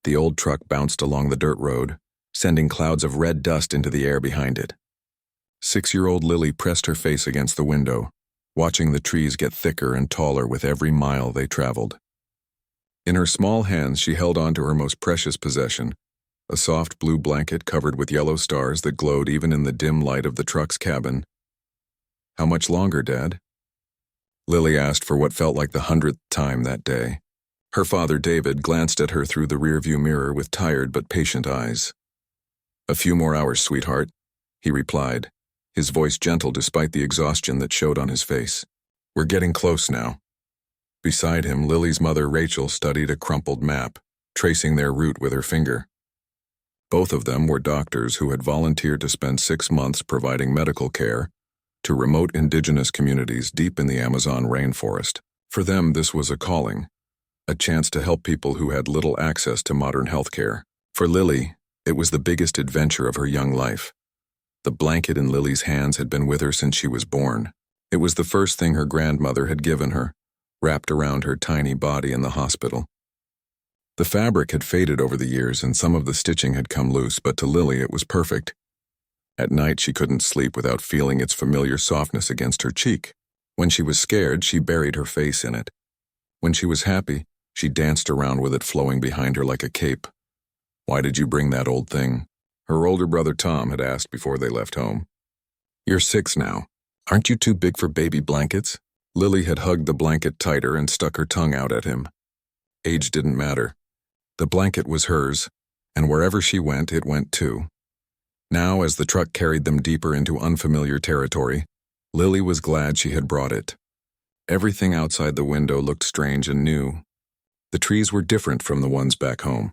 The old truck bounced along the dirt road, sending clouds of red dust into the air behind it. 6-year-old Lily pressed her face against the window, watching the trees get thicker and taller with every mile they traveled. In her small hands, she held on to her most precious possession, a soft blue blanket covered with yellow stars that glowed even in the dim light of the truck's cabin. "How much longer, Dad?" Lily asked for what felt like the 100th time that day. Her father, David, glanced at her through the rearview mirror with tired but patient eyes. "A few more hours, sweetheart," he replied, his voice gentle despite the exhaustion that showed on his face. "We're getting close now." Beside him, Lily's mother, Rachel, studied a crumpled map, tracing their route with her finger. Both of them were doctors who had volunteered to spend 6 months providing medical care to remote indigenous communities deep in the Amazon rainforest. For them, this was a calling, a chance to help people who had little access to modern healthcare. For Lily, it was the biggest adventure of her young life. The blanket in Lily's hands had been with her since she was born. It was the first thing her grandmother had given her, wrapped around her tiny body in the hospital. The fabric had faded over the years and some of the stitching had come loose, but to Lily it was perfect. At night she couldn't sleep without feeling its familiar softness against her cheek. When she was scared, she buried her face in it. When she was happy, she danced around with it flowing behind her like a cape. "Why did you bring that old thing?" her older brother Tom had asked before they left home. "You're 6 now. Aren't you too big for baby blankets?" Lily had hugged the blanket tighter and stuck her tongue out at him. Age didn't matter. The blanket was hers, and wherever she went, it went too. Now, as the truck carried them deeper into unfamiliar territory, Lily was glad she had brought it. Everything outside the window looked strange and new. The trees were different from the ones back home.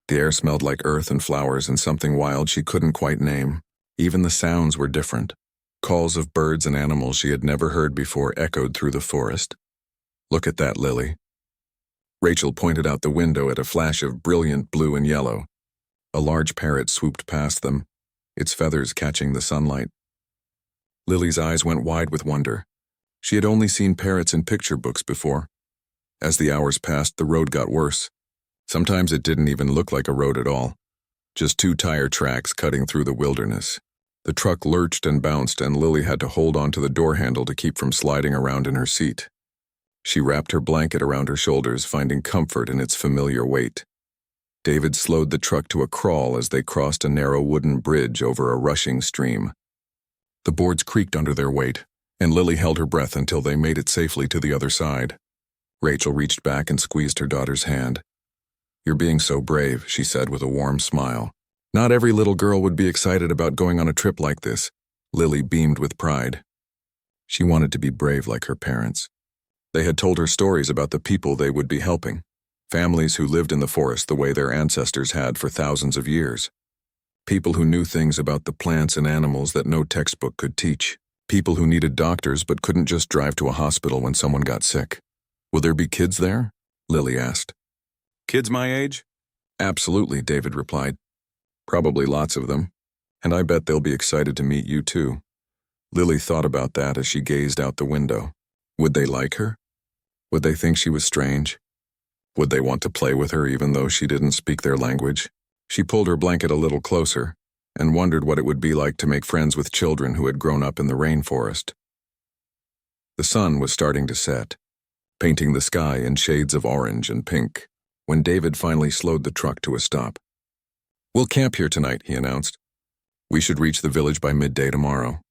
The air smelled like earth and flowers and something wild she couldn't quite name. Even the sounds were different. Calls of birds and animals she had never heard before echoed through the forest. "Look at that, Lily." Rachel pointed out the window at a flash of brilliant blue and yellow. A large parrot swooped past them, its feathers catching the sunlight. Lily's eyes went wide with wonder. She had only seen parrots in picture books before. As the hours passed, the road got worse. Sometimes it didn't even look like a road at all, just 2 tire tracks cutting through the wilderness. The truck lurched and bounced, and Lily had to hold on to the door handle to keep from sliding around in her seat. She wrapped her blanket around her shoulders, finding comfort in its familiar weight. David slowed the truck to a crawl as they crossed a narrow wooden bridge over a rushing stream. The boards creaked under their weight, and Lily held her breath until they made it safely to the other side. Rachel reached back and squeezed her daughter's hand. "You're being so brave," she said with a warm smile. "Not every little girl would be excited about going on a trip like this." Lily beamed with pride. She wanted to be brave like her parents. They had told her stories about the people they would be helping, families who lived in the forest the way their ancestors had for thousands of years. People who knew things about the plants and animals that no textbook could teach. People who needed doctors but couldn't just drive to a hospital when someone got sick. "Will there be kids there?" Lily asked. "Kids my age?" "Absolutely," David replied. "Probably lots of them. And I bet they'll be excited to meet you too." Lily thought about that as she gazed out the window. Would they like her? Would they think she was strange? Would they want to play with her even though she didn't speak their language? She pulled her blanket a little closer and wondered what it would be like to make friends with children who had grown up in the rainforest. The sun was starting to set, painting the sky in shades of orange and pink, when David finally slowed the truck to a stop. "We'll camp here tonight," he announced. "We should reach the village by midday tomorrow."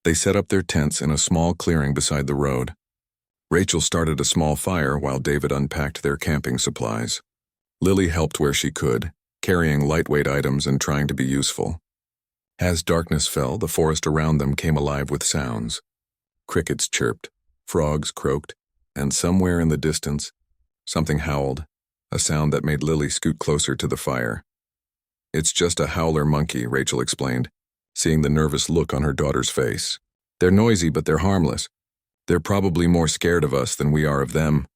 They set up their tents in a small clearing beside the road. Rachel started a small fire while David unpacked their camping supplies. Lily helped where she could, carrying lightweight items and trying to be useful. As darkness fell, the forest around them came alive with sounds. Crickets chirped, frogs croaked, and somewhere in the distance, something howled, a sound that made Lily scoot closer to the fire. "It's just a howler monkey," Rachel explained, seeing the nervous look on her daughter's face. "They're noisy, but they're harmless. They're probably more scared of us than we are of them."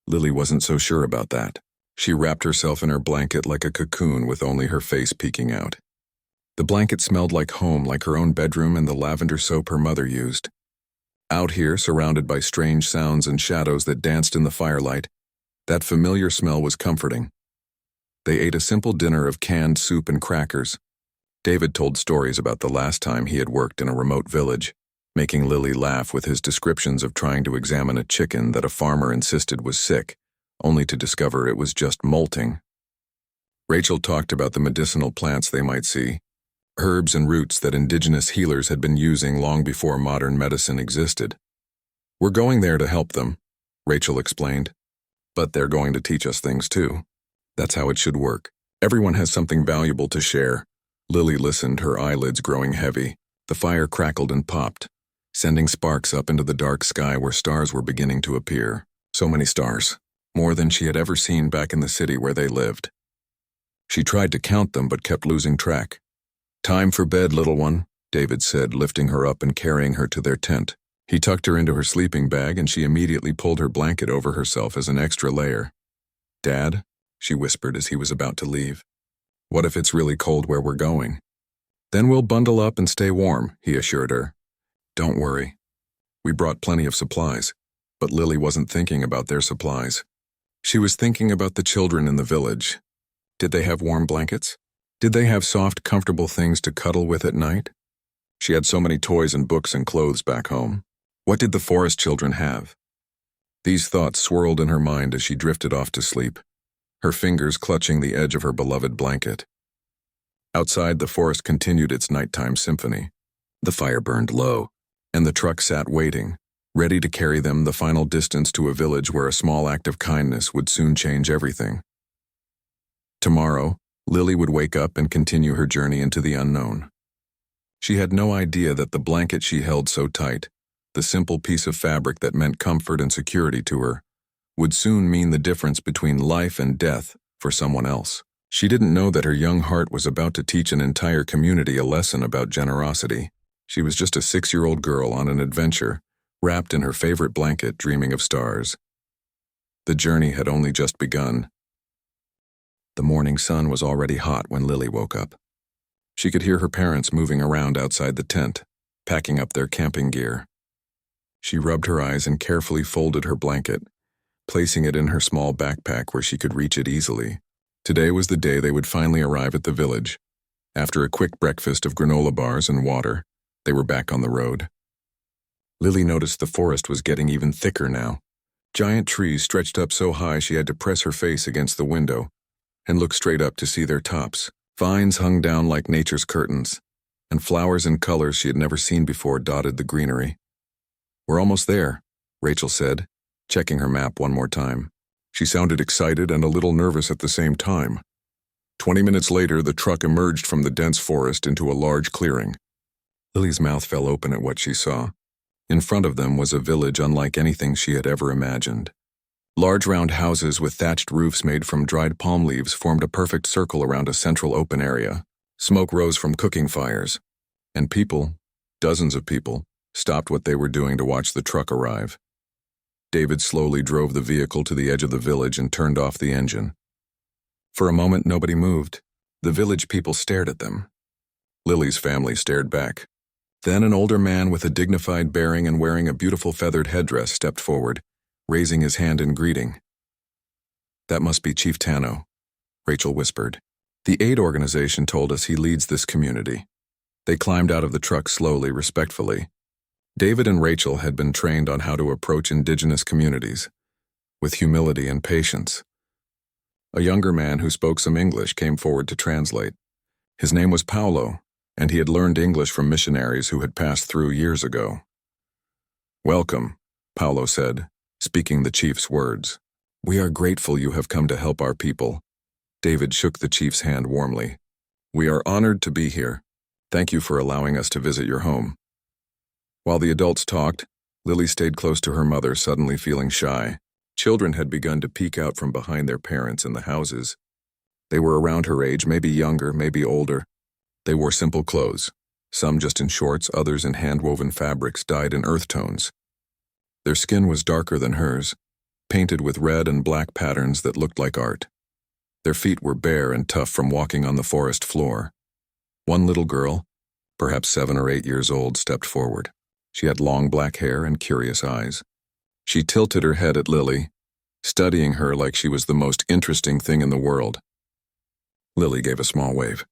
Lily wasn't so sure about that. She wrapped herself in her blanket like a cocoon with only her face peeking out. The blanket smelled like home, like her own bedroom and the lavender soap her mother used. Out here, surrounded by strange sounds and shadows that danced in the firelight, that familiar smell was comforting. They ate a simple dinner of canned soup and crackers. David told stories about the last time he had worked in a remote village, making Lily laugh with his descriptions of trying to examine a chicken that a farmer insisted was sick, only to discover it was just molting. Rachel talked about the medicinal plants they might see, herbs and roots that indigenous healers had been using long before modern medicine existed. "We're going there to help them," Rachel explained. "But they're going to teach us things too. That's how it should work. Everyone has something valuable to share." Lily listened, her eyelids growing heavy. The fire crackled and popped, sending sparks up into the dark sky where stars were beginning to appear. So many stars, more than she had ever seen back in the city where they lived. She tried to count them but kept losing track. "Time for bed, little one," David said, lifting her up and carrying her to their tent. He tucked her into her sleeping bag and she immediately pulled her blanket over herself as an extra layer. "Dad," she whispered as he was about to leave, "what if it's really cold where we're going?" "Then we'll bundle up and stay warm," he assured her. "Don't worry. We brought plenty of supplies." But Lily wasn't thinking about their supplies. She was thinking about the children in the village. Did they have warm blankets? Did they have soft, comfortable things to cuddle with at night? She had so many toys and books and clothes back home. What did the forest children have? These thoughts swirled in her mind as she drifted off to sleep, her fingers clutching the edge of her beloved blanket. Outside, the forest continued its nighttime symphony. The fire burned low, and the truck sat waiting, ready to carry them the final distance to a village where a small act of kindness would soon change everything. Tomorrow, Lily would wake up and continue her journey into the unknown. She had no idea that the blanket she held so tight, the simple piece of fabric that meant comfort and security to her, would soon mean the difference between life and death for someone else. She didn't know that her young heart was about to teach an entire community a lesson about generosity. She was just a 6-year-old girl on an adventure, wrapped in her favorite blanket, dreaming of stars. The journey had only just begun. The morning sun was already hot when Lily woke up. She could hear her parents moving around outside the tent, packing up their camping gear. She rubbed her eyes and carefully folded her blanket, placing it in her small backpack where she could reach it easily. Today was the day they would finally arrive at the village. After a quick breakfast of granola bars and water, they were back on the road. Lily noticed the forest was getting even thicker now. Giant trees stretched up so high she had to press her face against the window and look straight up to see their tops. Vines hung down like nature's curtains, and flowers in colors she had never seen before dotted the greenery. "We're almost there," Rachel said, checking her map one more time. She sounded excited and a little nervous at the same time. 20 minutes later, the truck emerged from the dense forest into a large clearing. Lily's mouth fell open at what she saw. In front of them was a village unlike anything she had ever imagined. Large round houses with thatched roofs made from dried palm leaves formed a perfect circle around a central open area. Smoke rose from cooking fires, and people, dozens of people, stopped what they were doing to watch the truck arrive. David slowly drove the vehicle to the edge of the village and turned off the engine. For a moment, nobody moved. The village people stared at them. Lily's family stared back. Then an older man with a dignified bearing and wearing a beautiful feathered headdress stepped forward, raising his hand in greeting. "That must be Chief Tano," Rachel whispered. "The aid organization told us he leads this community." They climbed out of the truck slowly, respectfully. David and Rachel had been trained on how to approach indigenous communities, with humility and patience. A younger man who spoke some English came forward to translate. His name was Paulo, and he had learned English from missionaries who had passed through years ago. "Welcome," Paulo said, speaking the chief's words. "We are grateful you have come to help our people." David shook the chief's hand warmly. "We are honored to be here. Thank you for allowing us to visit your home." While the adults talked, Lily stayed close to her mother, suddenly feeling shy. Children had begun to peek out from behind their parents in the houses. They were around her age, maybe younger, maybe older. They wore simple clothes, some just in shorts, others in hand-woven fabrics dyed in earth tones. Their skin was darker than hers, painted with red and black patterns that looked like art. Their feet were bare and tough from walking on the forest floor. One little girl, perhaps 7 or 8 years old, stepped forward. She had long black hair and curious eyes. She tilted her head at Lily, studying her like she was the most interesting thing in the world. Lily gave a small wave.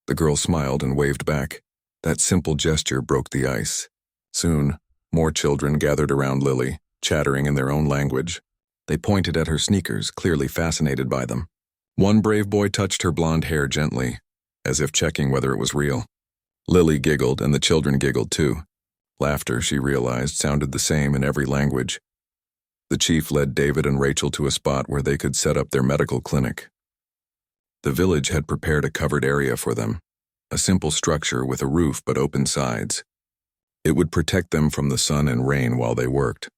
The girl smiled and waved back. That simple gesture broke the ice. Soon, more children gathered around Lily, chattering in their own language. They pointed at her sneakers, clearly fascinated by them. One brave boy touched her blonde hair gently, as if checking whether it was real. Lily giggled, and the children giggled too. Laughter, she realized, sounded the same in every language. The chief led David and Rachel to a spot where they could set up their medical clinic. The village had prepared a covered area for them, a simple structure with a roof but open sides. It would protect them from the sun and rain while they worked.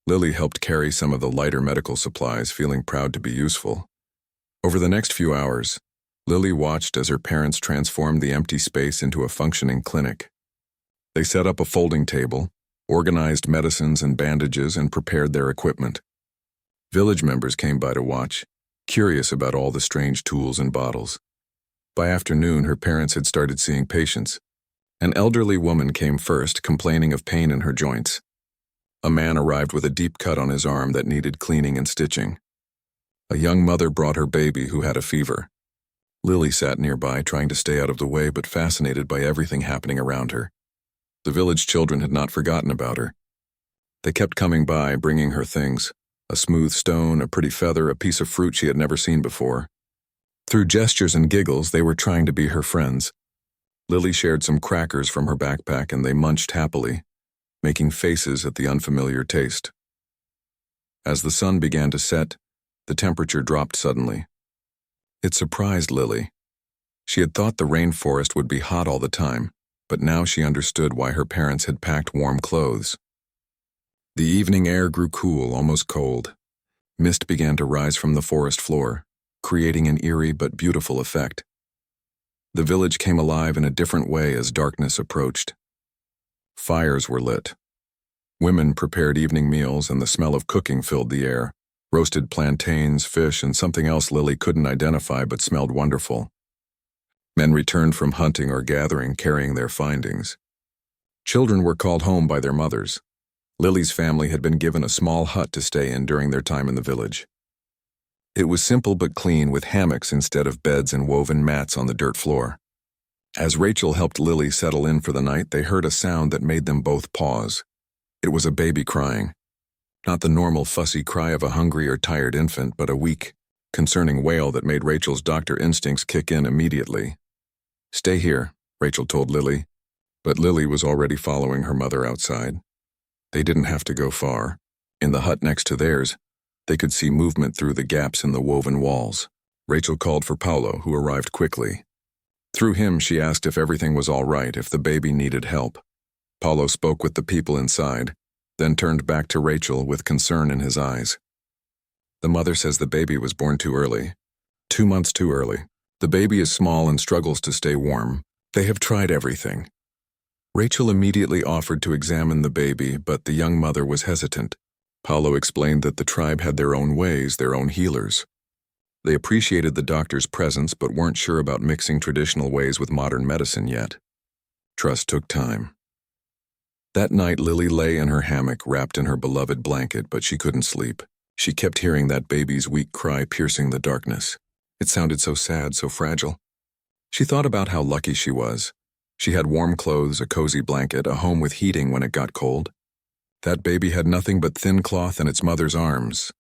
Lily helped carry some of the lighter medical supplies, feeling proud to be useful. Over the next few hours, Lily watched as her parents transformed the empty space into a functioning clinic. They set up a folding table, organized medicines and bandages, and prepared their equipment. Village members came by to watch, curious about all the strange tools and bottles. By afternoon, her parents had started seeing patients. An elderly woman came first, complaining of pain in her joints. A man arrived with a deep cut on his arm that needed cleaning and stitching. A young mother brought her baby who had a fever. Lily sat nearby, trying to stay out of the way but fascinated by everything happening around her. The village children had not forgotten about her. They kept coming by, bringing her things: a smooth stone, a pretty feather, a piece of fruit she had never seen before. Through gestures and giggles, they were trying to be her friends. Lily shared some crackers from her backpack, and they munched happily, making faces at the unfamiliar taste. As the sun began to set, the temperature dropped suddenly. It surprised Lily. She had thought the rainforest would be hot all the time, but now she understood why her parents had packed warm clothes. The evening air grew cool, almost cold. Mist began to rise from the forest floor, creating an eerie but beautiful effect. The village came alive in a different way as darkness approached. Fires were lit. Women prepared evening meals, and the smell of cooking filled the air. Roasted plantains, fish, and something else Lily couldn't identify but smelled wonderful. Men returned from hunting or gathering, carrying their findings. Children were called home by their mothers. Lily's family had been given a small hut to stay in during their time in the village. It was simple but clean, with hammocks instead of beds and woven mats on the dirt floor. As Rachel helped Lily settle in for the night, they heard a sound that made them both pause. It was a baby crying. Not the normal fussy cry of a hungry or tired infant, but a weak, concerning wail that made Rachel's doctor instincts kick in immediately. "Stay here," Rachel told Lily, but Lily was already following her mother outside. They didn't have to go far. In the hut next to theirs, they could see movement through the gaps in the woven walls. Rachel called for Paulo, who arrived quickly. Through him, she asked if everything was all right, if the baby needed help. Paulo spoke with the people inside, then turned back to Rachel with concern in his eyes. "The mother says the baby was born too early. 2 months too early. The baby is small and struggles to stay warm. They have tried everything." Rachel immediately offered to examine the baby, but the young mother was hesitant. Paulo explained that the tribe had their own ways, their own healers. They appreciated the doctor's presence but weren't sure about mixing traditional ways with modern medicine yet. Trust took time. That night, Lily lay in her hammock, wrapped in her beloved blanket, but she couldn't sleep. She kept hearing that baby's weak cry piercing the darkness. It sounded so sad, so fragile. She thought about how lucky she was. She had warm clothes, a cozy blanket, a home with heating when it got cold. That baby had nothing but thin cloth and its mother's arms.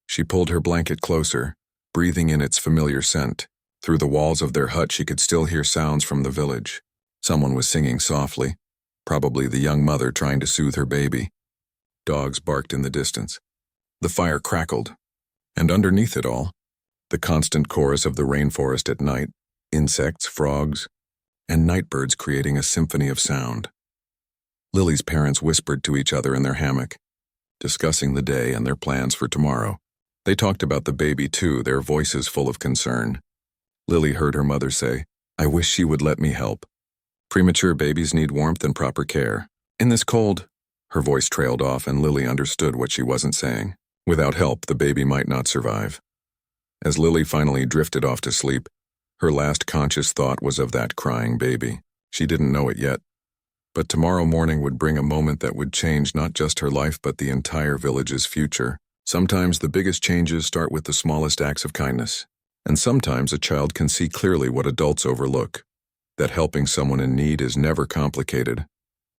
She pulled her blanket closer, breathing in its familiar scent. Through the walls of their hut, she could still hear sounds from the village. Someone was singing softly, probably the young mother trying to soothe her baby. Dogs barked in the distance. The fire crackled, and underneath it all, the constant chorus of the rainforest at night, insects, frogs, and nightbirds creating a symphony of sound. Lily's parents whispered to each other in their hammock, discussing the day and their plans for tomorrow. They talked about the baby too, their voices full of concern. Lily heard her mother say, "I wish she would let me help. Premature babies need warmth and proper care. In this cold..." Her voice trailed off, and Lily understood what she wasn't saying. Without help, the baby might not survive. As Lily finally drifted off to sleep, her last conscious thought was of that crying baby. She didn't know it yet, but tomorrow morning would bring a moment that would change not just her life but the entire village's future. Sometimes the biggest changes start with the smallest acts of kindness. And sometimes a child can see clearly what adults overlook, that helping someone in need is never complicated.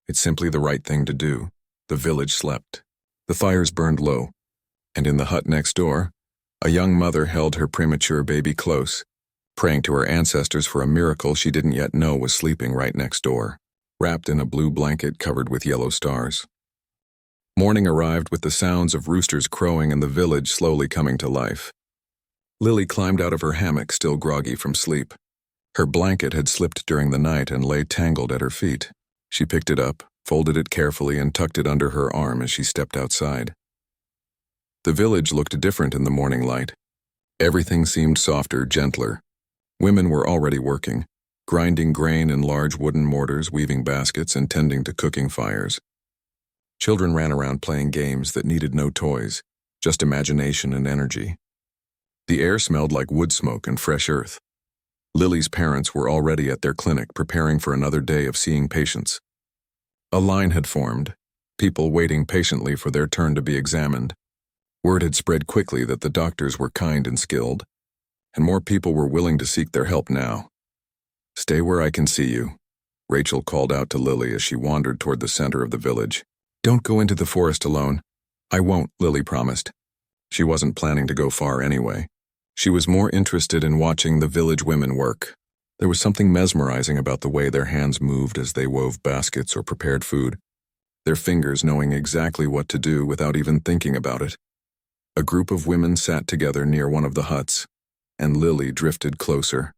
It's simply the right thing to do. The village slept. The fires burned low, and in the hut next door, a young mother held her premature baby close, praying to her ancestors for a miracle she didn't yet know was sleeping right next door, wrapped in a blue blanket covered with yellow stars. Morning arrived with the sounds of roosters crowing and the village slowly coming to life. Lily climbed out of her hammock, still groggy from sleep. Her blanket had slipped during the night and lay tangled at her feet. She picked it up, folded it carefully, and tucked it under her arm as she stepped outside. The village looked different in the morning light. Everything seemed softer, gentler. Women were already working, grinding grain in large wooden mortars, weaving baskets, and tending to cooking fires. Children ran around playing games that needed no toys, just imagination and energy. The air smelled like wood smoke and fresh earth. Lily's parents were already at their clinic, preparing for another day of seeing patients. A line had formed, people waiting patiently for their turn to be examined. Word had spread quickly that the doctors were kind and skilled, and more people were willing to seek their help now. "Stay where I can see you," Rachel called out to Lily as she wandered toward the center of the village. "Don't go into the forest alone." "I won't," Lily promised. She wasn't planning to go far anyway. She was more interested in watching the village women work. There was something mesmerizing about the way their hands moved as they wove baskets or prepared food, their fingers knowing exactly what to do without even thinking about it. A group of women sat together near one of the huts, and Lily drifted closer.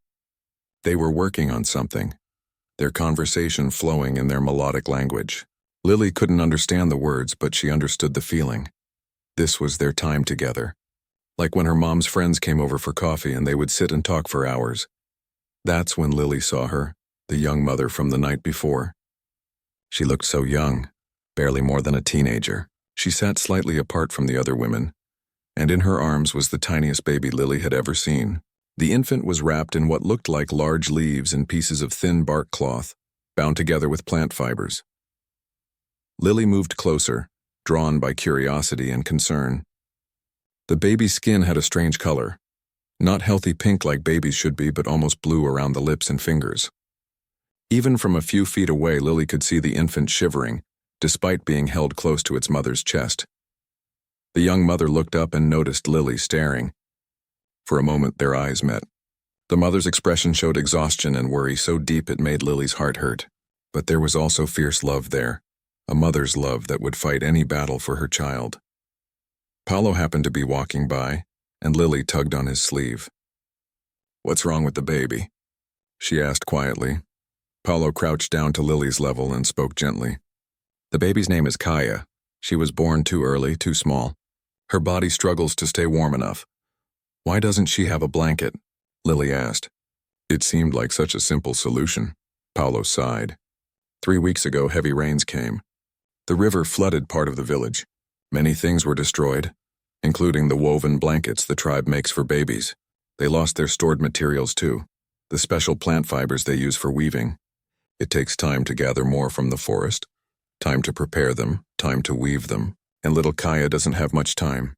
They were working on something, their conversation flowing in their melodic language. Lily couldn't understand the words, but she understood the feeling. This was their time together. Like when her mom's friends came over for coffee and they would sit and talk for hours. That's when Lily saw her, the young mother from the night before. She looked so young, barely more than a teenager. She sat slightly apart from the other women, and in her arms was the tiniest baby Lily had ever seen. The infant was wrapped in what looked like large leaves and pieces of thin bark cloth, bound together with plant fibers. Lily moved closer, drawn by curiosity and concern. The baby's skin had a strange color, not healthy pink like babies should be, but almost blue around the lips and fingers. Even from a few feet away, Lily could see the infant shivering, despite being held close to its mother's chest. The young mother looked up and noticed Lily staring. For a moment, their eyes met. The mother's expression showed exhaustion and worry so deep it made Lily's heart hurt. But there was also fierce love there, a mother's love that would fight any battle for her child. Paolo happened to be walking by, and Lily tugged on his sleeve. "What's wrong with the baby?" she asked quietly. Paolo crouched down to Lily's level and spoke gently. "The baby's name is Kaya. She was born too early, too small. Her body struggles to stay warm enough." "Why doesn't she have a blanket?" Lily asked. It seemed like such a simple solution. Paolo sighed. 3 weeks ago, heavy rains came. The river flooded part of the village. Many things were destroyed, including the woven blankets the tribe makes for babies. They lost their stored materials too, the special plant fibers they use for weaving. It takes time to gather more from the forest, time to prepare them, time to weave them, and little Kaya doesn't have much time.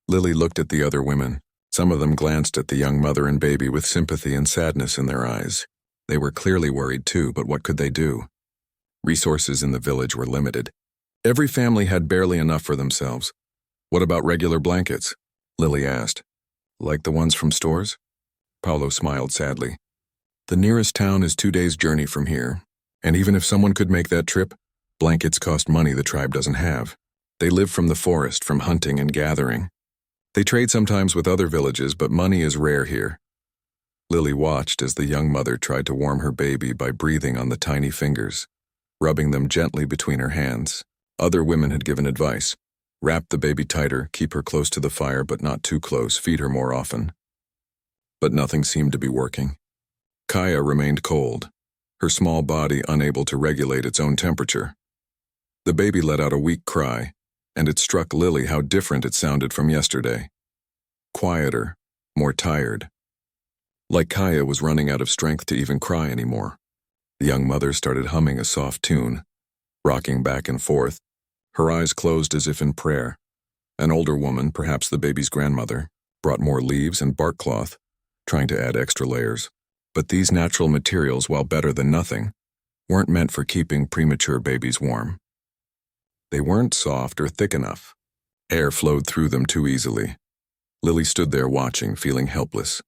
Lily looked at the other women. Some of them glanced at the young mother and baby with sympathy and sadness in their eyes. They were clearly worried too, but what could they do? Resources in the village were limited. Every family had barely enough for themselves. "What about regular blankets?" Lily asked. "Like the ones from stores?" Paolo smiled sadly. "The nearest town is 2 days' journey from here, and even if someone could make that trip, blankets cost money the tribe doesn't have. They live from the forest, from hunting and gathering. They trade sometimes with other villages, but money is rare here." Lily watched as the young mother tried to warm her baby by breathing on the tiny fingers, rubbing them gently between her hands. Other women had given advice. Wrap the baby tighter, keep her close to the fire but not too close, feed her more often. But nothing seemed to be working. Kaya remained cold, her small body unable to regulate its own temperature. The baby let out a weak cry, and it struck Lily how different it sounded from yesterday. Quieter, more tired. Like Kaya was running out of strength to even cry anymore. The young mother started humming a soft tune, rocking back and forth, her eyes closed as if in prayer. An older woman, perhaps the baby's grandmother, brought more leaves and bark cloth. trying to add extra layers. But these natural materials, while better than nothing, weren't meant for keeping premature babies warm. They weren't soft or thick enough. Air flowed through them too easily. Lily stood there watching, feeling helpless.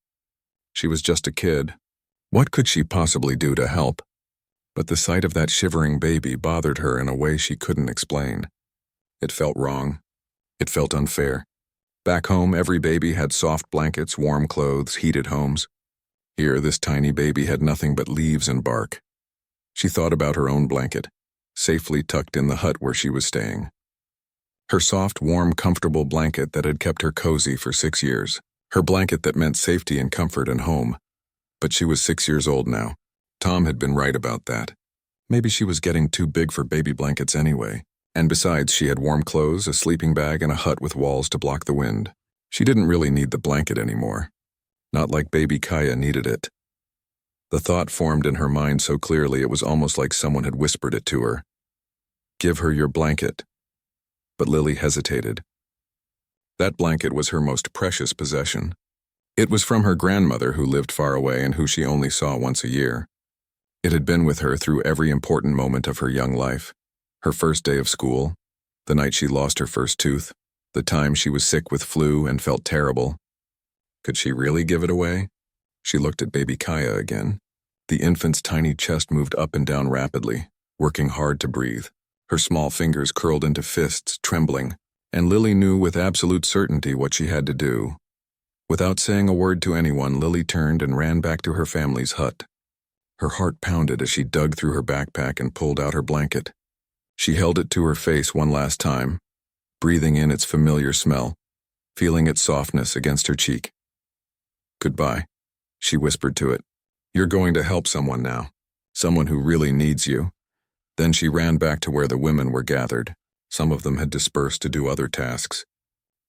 She was just a kid. What could she possibly do to help? But the sight of that shivering baby bothered her in a way she couldn't explain. It felt wrong. It felt unfair. Back home, every baby had soft blankets, warm clothes, heated homes. Here, this tiny baby had nothing but leaves and bark. She thought about her own blanket, safely tucked in the hut where she was staying. Her soft, warm, comfortable blanket that had kept her cozy for 6 years. Her blanket that meant safety and comfort and home. But she was 6 years old now. Tom had been right about that. Maybe she was getting too big for baby blankets anyway. And besides, she had warm clothes, a sleeping bag, and a hut with walls to block the wind. She didn't really need the blanket anymore. Not like baby Kaya needed it. The thought formed in her mind so clearly it was almost like someone had whispered it to her. Give her your blanket. But Lily hesitated. That blanket was her most precious possession. It was from her grandmother who lived far away and who she only saw once a year. It had been with her through every important moment of her young life. Her first day of school, the night she lost her first tooth, the time she was sick with flu and felt terrible. Could she really give it away? She looked at baby Kaya again. The infant's tiny chest moved up and down rapidly, working hard to breathe. Her small fingers curled into fists, trembling, and Lily knew with absolute certainty what she had to do. Without saying a word to anyone, Lily turned and ran back to her family's hut. Her heart pounded as she dug through her backpack and pulled out her blanket. She held it to her face one last time, breathing in its familiar smell, feeling its softness against her cheek. Goodbye, she whispered to it. You're going to help someone now, someone who really needs you. Then she ran back to where the women were gathered. Some of them had dispersed to do other tasks.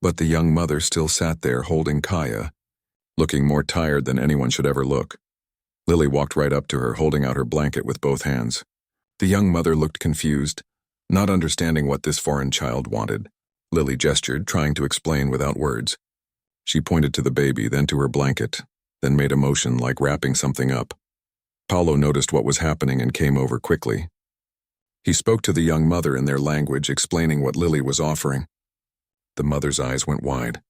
But the young mother still sat there holding Kaya, looking more tired than anyone should ever look. Lily walked right up to her, holding out her blanket with both hands. The young mother looked confused, not understanding what this foreign child wanted. Lily gestured, trying to explain without words. She pointed to the baby, then to her blanket, then made a motion like wrapping something up. Paolo noticed what was happening and came over quickly. He spoke to the young mother in their language, explaining what Lily was offering. The mother's eyes went wide.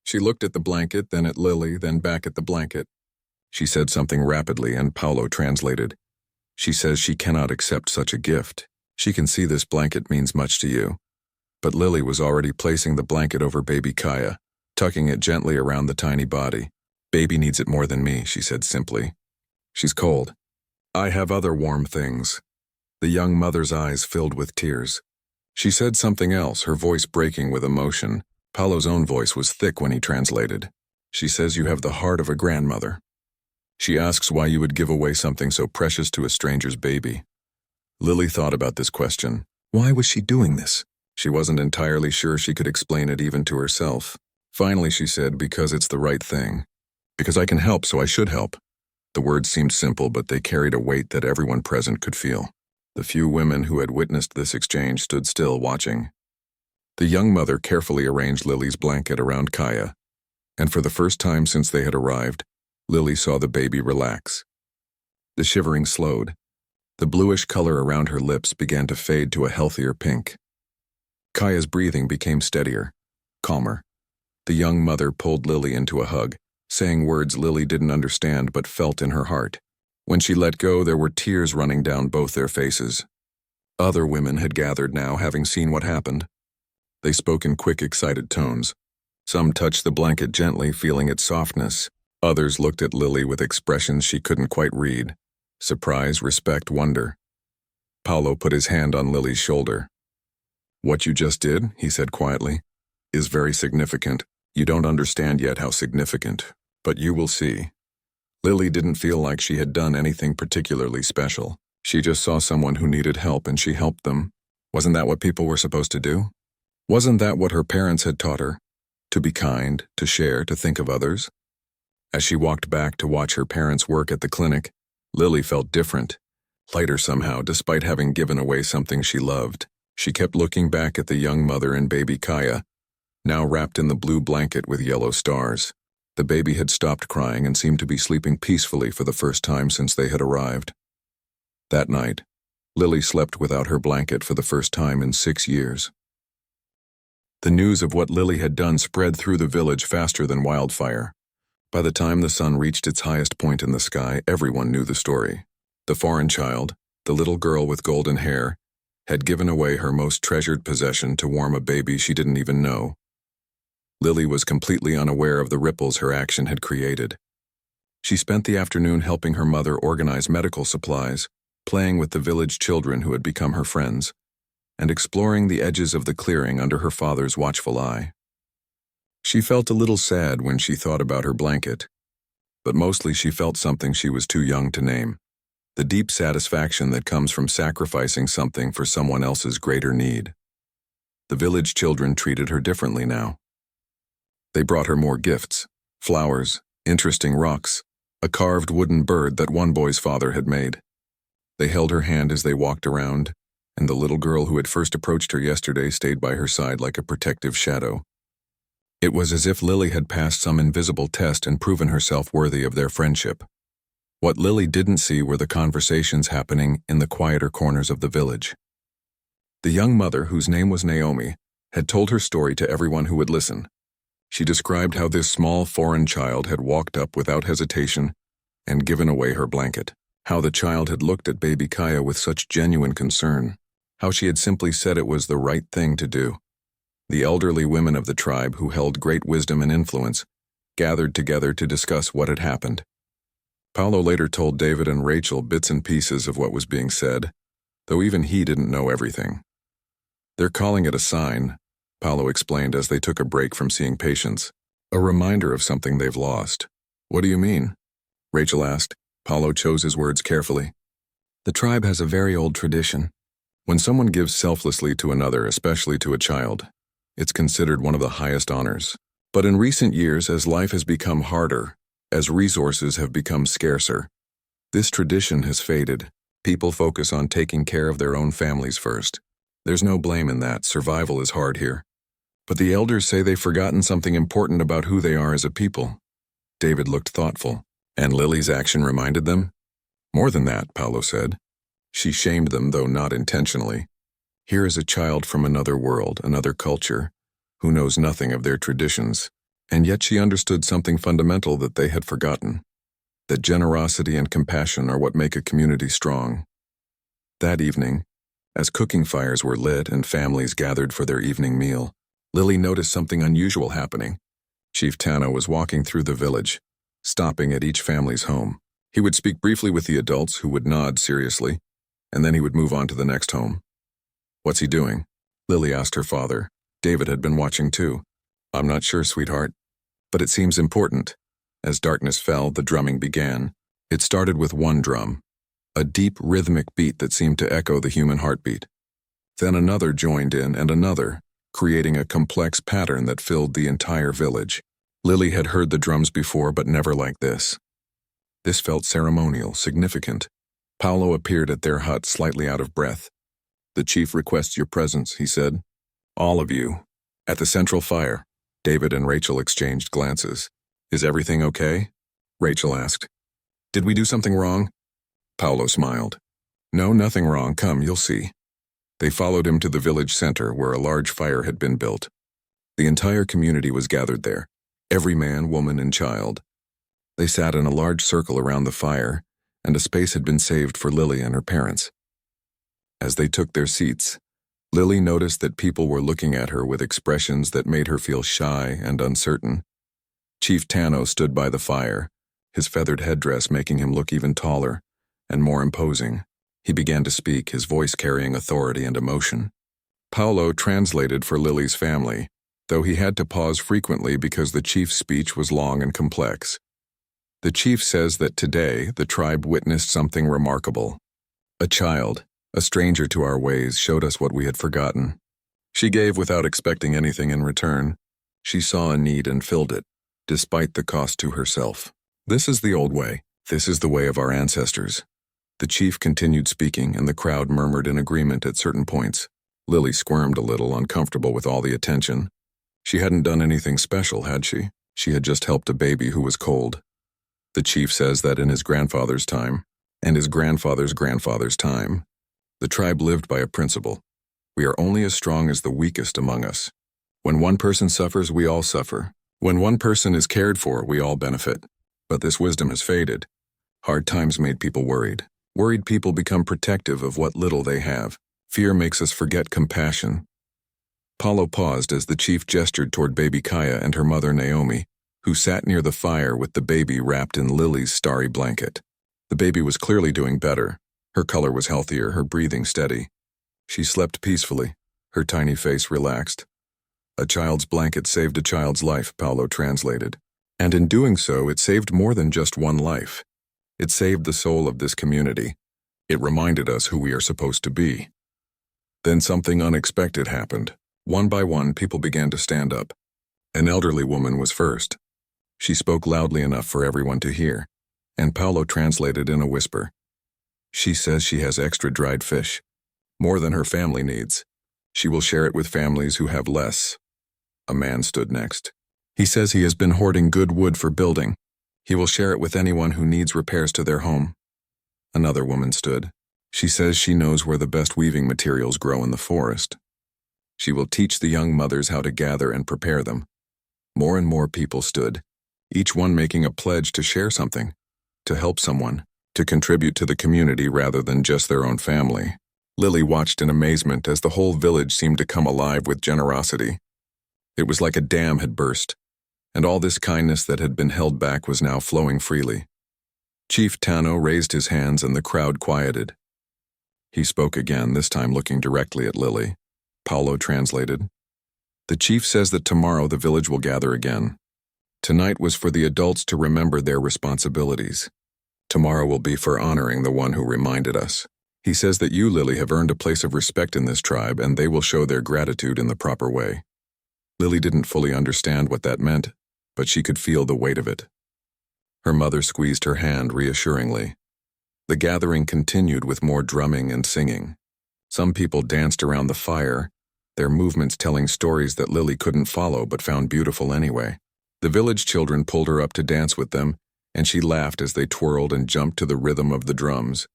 She looked at the blanket, then at Lily, then back at the blanket. She said something rapidly, and Paolo translated. She says she cannot accept such a gift. She can see this blanket means much to you. But Lily was already placing the blanket over baby Kaya, tucking it gently around the tiny body. Baby needs it more than me, she said simply. She's cold. I have other warm things. The young mother's eyes filled with tears. She said something else, her voice breaking with emotion. Paolo's own voice was thick when he translated. She says you have the heart of a grandmother. She asks why you would give away something so precious to a stranger's baby. Lily thought about this question. Why was she doing this? She wasn't entirely sure she could explain it even to herself. Finally, she said, because it's the right thing. Because I can help, so I should help. The words seemed simple, but they carried a weight that everyone present could feel. The few women who had witnessed this exchange stood still, watching. The young mother carefully arranged Lily's blanket around Kaya, and for the first time since they had arrived, Lily saw the baby relax. The shivering slowed. The bluish color around her lips began to fade to a healthier pink. Kaya's breathing became steadier, calmer. The young mother pulled Lily into a hug, saying words Lily didn't understand but felt in her heart. When she let go, there were tears running down both their faces. Other women had gathered now, having seen what happened. They spoke in quick, excited tones. Some touched the blanket gently, feeling its softness. Others looked at Lily with expressions she couldn't quite read. Surprise, respect, wonder. Paolo put his hand on Lily's shoulder. What you just did, he said quietly, is very significant. You don't understand yet how significant, but you will see. Lily didn't feel like she had done anything particularly special. She just saw someone who needed help and she helped them. Wasn't that what people were supposed to do? Wasn't that what her parents had taught her? To be kind, to share, to think of others? As she walked back to watch her parents work at the clinic, Lily felt different, lighter somehow, despite having given away something she loved. She kept looking back at the young mother and baby Kaya, now wrapped in the blue blanket with yellow stars. The baby had stopped crying and seemed to be sleeping peacefully for the first time since they had arrived. That night, Lily slept without her blanket for the first time in 6 years. The news of what Lily had done spread through the village faster than wildfire. By the time the sun reached its highest point in the sky, everyone knew the story. The foreign child, the little girl with golden hair, had given away her most treasured possession to warm a baby she didn't even know. Lily was completely unaware of the ripples her action had created. She spent the afternoon helping her mother organize medical supplies, playing with the village children who had become her friends, and exploring the edges of the clearing under her father's watchful eye. She felt a little sad when she thought about her blanket, but mostly she felt something she was too young to name, the deep satisfaction that comes from sacrificing something for someone else's greater need. The village children treated her differently now. They brought her more gifts, flowers, interesting rocks, a carved wooden bird that one boy's father had made. They held her hand as they walked around, and the little girl who had first approached her yesterday stayed by her side like a protective shadow. It was as if Lily had passed some invisible test and proven herself worthy of their friendship. What Lily didn't see were the conversations happening in the quieter corners of the village. The young mother, whose name was Naomi, had told her story to everyone who would listen. She described how this small foreign child had walked up without hesitation and given away her blanket, how the child had looked at baby Kaya with such genuine concern, how she had simply said it was the right thing to do. The elderly women of the tribe, who held great wisdom and influence, gathered together to discuss what had happened. Paolo later told David and Rachel bits and pieces of what was being said, though even he didn't know everything. "They're calling it a sign," Paolo explained as they took a break from seeing patients. "A reminder of something they've lost." "What do you mean?" Rachel asked. Paolo chose his words carefully. "The tribe has a very old tradition. When someone gives selflessly to another, especially to a child, it's considered one of the highest honors. But in recent years, as life has become harder, as resources have become scarcer, this tradition has faded. People focus on taking care of their own families first. There's no blame in that. Survival is hard here. But the elders say they've forgotten something important about who they are as a people." David looked thoughtful. "And Lily's action reminded them?" "More than that," Paolo said. "She shamed them, though not intentionally. Here is a child from another world, another culture, who knows nothing of their traditions, and yet she understood something fundamental that they had forgotten, that generosity and compassion are what make a community strong." That evening, as cooking fires were lit and families gathered for their evening meal, Lily noticed something unusual happening. Chief Tano was walking through the village, stopping at each family's home. He would speak briefly with the adults, who would nod seriously, and then he would move on to the next home. "What's he doing?" Lily asked her father. David had been watching too. "I'm not sure, sweetheart, but it seems important." As darkness fell, the drumming began. It started with one drum, a deep rhythmic beat that seemed to echo the human heartbeat. Then another joined in, and another, creating a complex pattern that filled the entire village. Lily had heard the drums before, but never like this. This felt ceremonial, significant. Paolo appeared at their hut, slightly out of breath. "The chief requests your presence," he said. "All of you. At the central fire." David and Rachel exchanged glances. "Is everything okay?" Rachel asked. "Did we do something wrong?" Paolo smiled. "No, nothing wrong. Come, you'll see." They followed him to the village center, where a large fire had been built. The entire community was gathered there, every man, woman, and child. They sat in a large circle around the fire, and a space had been saved for Lily and her parents. As they took their seats, Lily noticed that people were looking at her with expressions that made her feel shy and uncertain. Chief Tano stood by the fire, his feathered headdress making him look even taller and more imposing. He began to speak, his voice carrying authority and emotion. Paolo translated for Lily's family, though he had to pause frequently because the chief's speech was long and complex. The chief says that today the tribe witnessed something remarkable. A child, a stranger to our ways, showed us what we had forgotten. She gave without expecting anything in return. She saw a need and filled it, despite the cost to herself. This is the old way. This is the way of our ancestors. The chief continued speaking, and the crowd murmured in agreement at certain points. Lily squirmed a little, uncomfortable with all the attention. She hadn't done anything special, had she? She had just helped a baby who was cold. The chief says that in his grandfather's time, and his grandfather's grandfather's time, the tribe lived by a principle. We are only as strong as the weakest among us. When one person suffers, we all suffer. When one person is cared for, we all benefit. But this wisdom has faded. Hard times made people worried. Worried people become protective of what little they have. Fear makes us forget compassion. Paulo paused as the chief gestured toward baby Kaya and her mother Naomi, who sat near the fire with the baby wrapped in Lily's starry blanket. The baby was clearly doing better. Her color was healthier, her breathing steady. She slept peacefully, her tiny face relaxed. A child's blanket saved a child's life, Paulo translated. And in doing so, it saved more than just one life. It saved the soul of this community. It reminded us who we are supposed to be. Then something unexpected happened. One by one, people began to stand up. An elderly woman was first. She spoke loudly enough for everyone to hear, and Paulo translated in a whisper. She says she has extra dried fish, more than her family needs. She will share it with families who have less. A man stood next. He says he has been hoarding good wood for building. He will share it with anyone who needs repairs to their home. Another woman stood. She says she knows where the best weaving materials grow in the forest. She will teach the young mothers how to gather and prepare them. More and more people stood, each one making a pledge to share something, to help someone, to contribute to the community rather than just their own family. Lily watched in amazement as the whole village seemed to come alive with generosity. It was like a dam had burst, and all this kindness that had been held back was now flowing freely. Chief Tano raised his hands and the crowd quieted. He spoke again, this time looking directly at Lily. Paulo translated. The chief says that tomorrow the village will gather again. Tonight was for the adults to remember their responsibilities. Tomorrow will be for honoring the one who reminded us. He says that you, Lily, have earned a place of respect in this tribe, and they will show their gratitude in the proper way. Lily didn't fully understand what that meant, but she could feel the weight of it. Her mother squeezed her hand reassuringly. The gathering continued with more drumming and singing. Some people danced around the fire, their movements telling stories that Lily couldn't follow but found beautiful anyway. The village children pulled her up to dance with them, and she laughed as they twirled and jumped to the rhythm of the drums.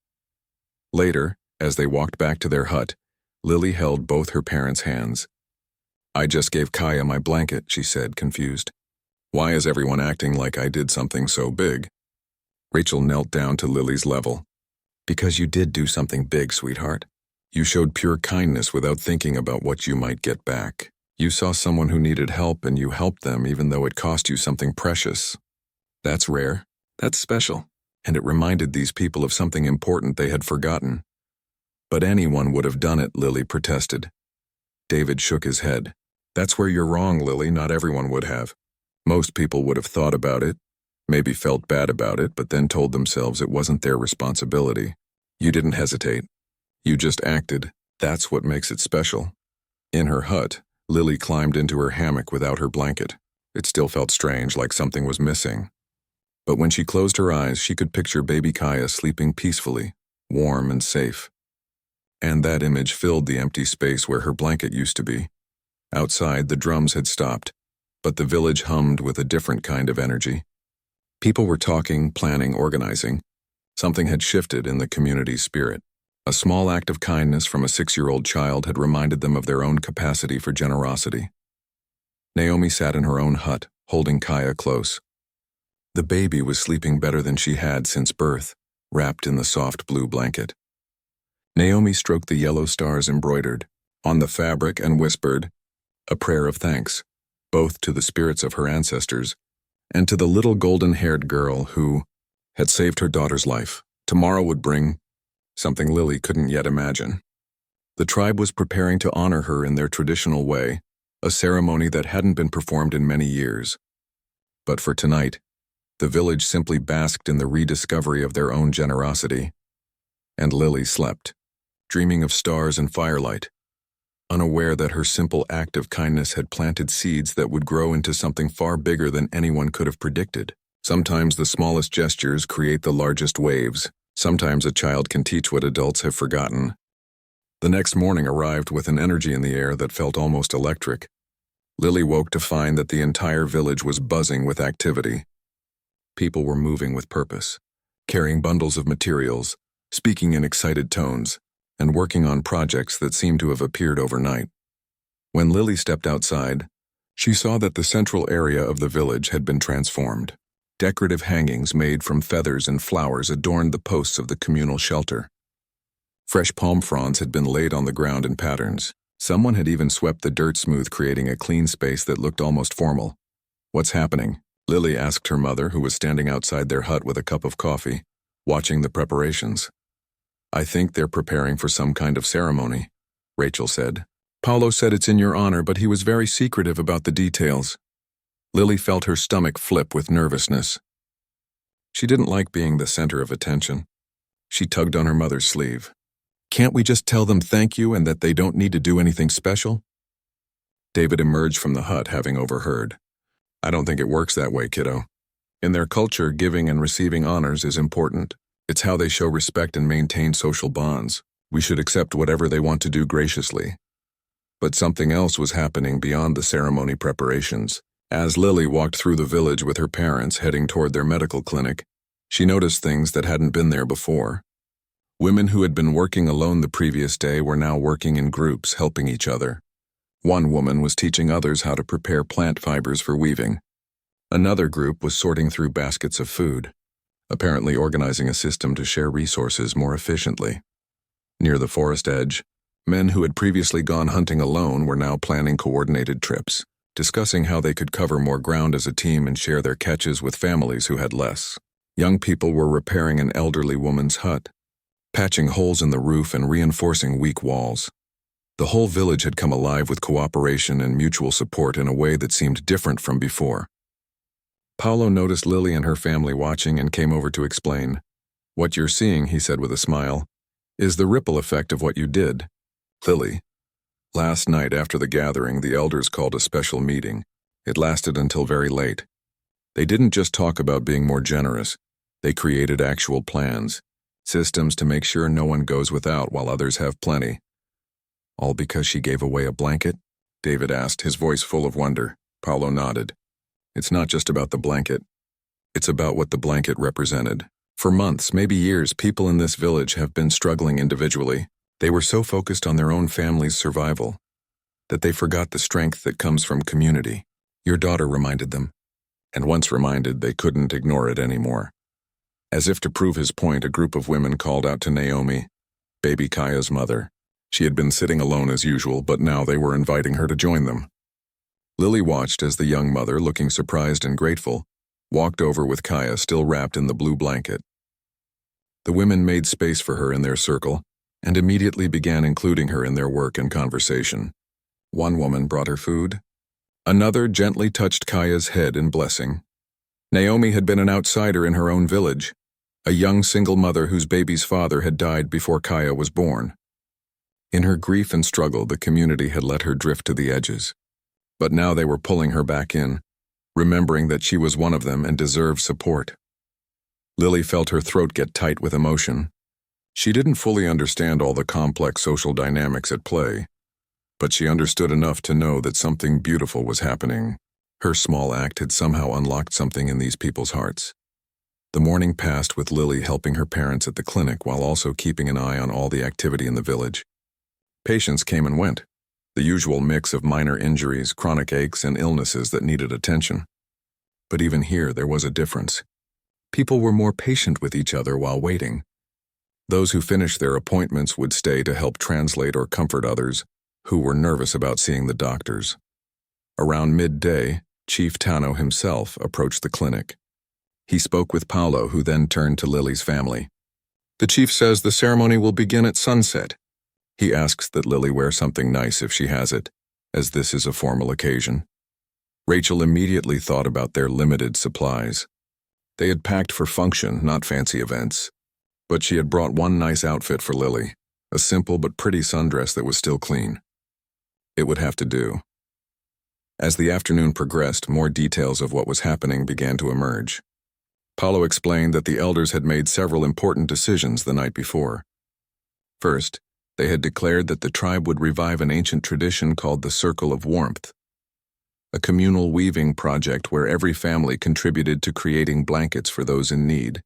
Later, as they walked back to their hut, Lily held both her parents' hands. I just gave Kaya my blanket, she said, confused. Why is everyone acting like I did something so big? Rachel knelt down to Lily's level. Because you did do something big, sweetheart. You showed pure kindness without thinking about what you might get back. You saw someone who needed help and you helped them even though it cost you something precious. That's rare. That's special. And it reminded these people of something important they had forgotten. But anyone would have done it, Lily protested. David shook his head. That's where you're wrong, Lily. Not everyone would have. Most people would have thought about it, maybe felt bad about it, but then told themselves it wasn't their responsibility. You didn't hesitate. You just acted. That's what makes it special. In her hut, Lily climbed into her hammock without her blanket. It still felt strange, like something was missing. But when she closed her eyes, she could picture baby Kaya sleeping peacefully, warm and safe. And that image filled the empty space where her blanket used to be. Outside, the drums had stopped, but the village hummed with a different kind of energy. People were talking, planning, organizing. Something had shifted in the community's spirit. A small act of kindness from a 6-year-old child had reminded them of their own capacity for generosity. Naomi sat in her own hut, holding Kaya close. The baby was sleeping better than she had since birth, wrapped in the soft blue blanket. Naomi stroked the yellow stars embroidered on the fabric and whispered, a prayer of thanks, both to the spirits of her ancestors and to the little golden-haired girl who had saved her daughter's life. Tomorrow would bring something Lily couldn't yet imagine. The tribe was preparing to honor her in their traditional way, a ceremony that hadn't been performed in many years. But for tonight, the village simply basked in the rediscovery of their own generosity. And Lily slept, dreaming of stars and firelight, unaware that her simple act of kindness had planted seeds that would grow into something far bigger than anyone could have predicted. Sometimes the smallest gestures create the largest waves. Sometimes a child can teach what adults have forgotten. The next morning arrived with an energy in the air that felt almost electric. Lily woke to find that the entire village was buzzing with activity. People were moving with purpose, carrying bundles of materials, speaking in excited tones, and working on projects that seemed to have appeared overnight. When Lily stepped outside, she saw that the central area of the village had been transformed. Decorative hangings made from feathers and flowers adorned the posts of the communal shelter. Fresh palm fronds had been laid on the ground in patterns. Someone had even swept the dirt smooth, creating a clean space that looked almost formal. "What's happening?" Lily asked her mother, who was standing outside their hut with a cup of coffee, watching the preparations. "I think they're preparing for some kind of ceremony," Rachel said. "Paulo said it's in your honor, but he was very secretive about the details." Lily felt her stomach flip with nervousness. She didn't like being the center of attention. She tugged on her mother's sleeve. "Can't we just tell them thank you and that they don't need to do anything special?" David emerged from the hut, having overheard. "I don't think it works that way, kiddo. In their culture, giving and receiving honors is important. It's how they show respect and maintain social bonds. We should accept whatever they want to do graciously." But something else was happening beyond the ceremony preparations. As Lily walked through the village with her parents heading toward their medical clinic, she noticed things that hadn't been there before. Women who had been working alone the previous day were now working in groups, helping each other. One woman was teaching others how to prepare plant fibers for weaving. Another group was sorting through baskets of food, apparently organizing a system to share resources more efficiently. Near the forest edge, men who had previously gone hunting alone were now planning coordinated trips, discussing how they could cover more ground as a team and share their catches with families who had less. Young people were repairing an elderly woman's hut, patching holes in the roof and reinforcing weak walls. The whole village had come alive with cooperation and mutual support in a way that seemed different from before. Paulo noticed Lily and her family watching and came over to explain. "What you're seeing," he said with a smile, "is the ripple effect of what you did, Lily." Last night after the gathering, the elders called a special meeting. It lasted until very late. They didn't just talk about being more generous. They created actual plans, systems to make sure no one goes without while others have plenty. "All because she gave away a blanket?" David asked, his voice full of wonder. Paulo nodded. "It's not just about the blanket. It's about what the blanket represented. For months, maybe years, people in this village have been struggling individually. They were so focused on their own family's survival that they forgot the strength that comes from community. Your daughter reminded them. And once reminded, they couldn't ignore it anymore." As if to prove his point, a group of women called out to Naomi, baby Kaya's mother. She had been sitting alone as usual, but now they were inviting her to join them. Lily watched as the young mother, looking surprised and grateful, walked over with Kaya still wrapped in the blue blanket. The women made space for her in their circle and immediately began including her in their work and conversation. One woman brought her food. Another gently touched Kaya's head in blessing. Naomi had been an outsider in her own village, a young single mother whose baby's father had died before Kaya was born. In her grief and struggle, the community had let her drift to the edges. But now they were pulling her back in, remembering that she was one of them and deserved support. Lily felt her throat get tight with emotion. She didn't fully understand all the complex social dynamics at play, but she understood enough to know that something beautiful was happening. Her small act had somehow unlocked something in these people's hearts. The morning passed with Lily helping her parents at the clinic while also keeping an eye on all the activity in the village. Patients came and went, the usual mix of minor injuries, chronic aches, and illnesses that needed attention. But even here, there was a difference. People were more patient with each other while waiting. Those who finished their appointments would stay to help translate or comfort others who were nervous about seeing the doctors. Around midday, Chief Tano himself approached the clinic. He spoke with Paulo, who then turned to Lily's family. "The chief says the ceremony will begin at sunset. He asks that Lily wear something nice if she has it, as this is a formal occasion." Rachel immediately thought about their limited supplies. They had packed for function, not fancy events. But she had brought one nice outfit for Lily, a simple but pretty sundress that was still clean. It would have to do. As the afternoon progressed, more details of what was happening began to emerge. Paulo explained that the elders had made several important decisions the night before. First, they had declared that the tribe would revive an ancient tradition called the Circle of Warmth. a communal weaving project where every family contributed to creating blankets for those in need,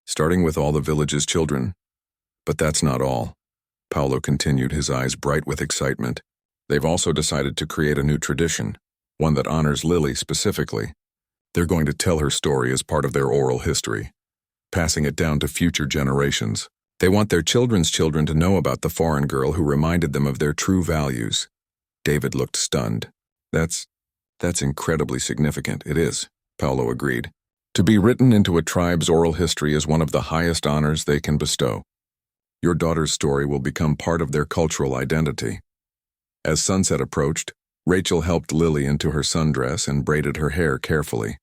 starting with all the village's children. But that's not all. Paolo continued, his eyes bright with excitement. They've also decided to create a new tradition, one that honors Lily specifically. They're going to tell her story as part of their oral history, passing it down to future generations. They want their children's children to know about the foreign girl who reminded them of their true values. David looked stunned. That's incredibly significant. It is, Paolo agreed. To be written into a tribe's oral history is one of the highest honors they can bestow. Your daughter's story will become part of their cultural identity. As sunset approached, Rachel helped Lily into her sundress and braided her hair carefully.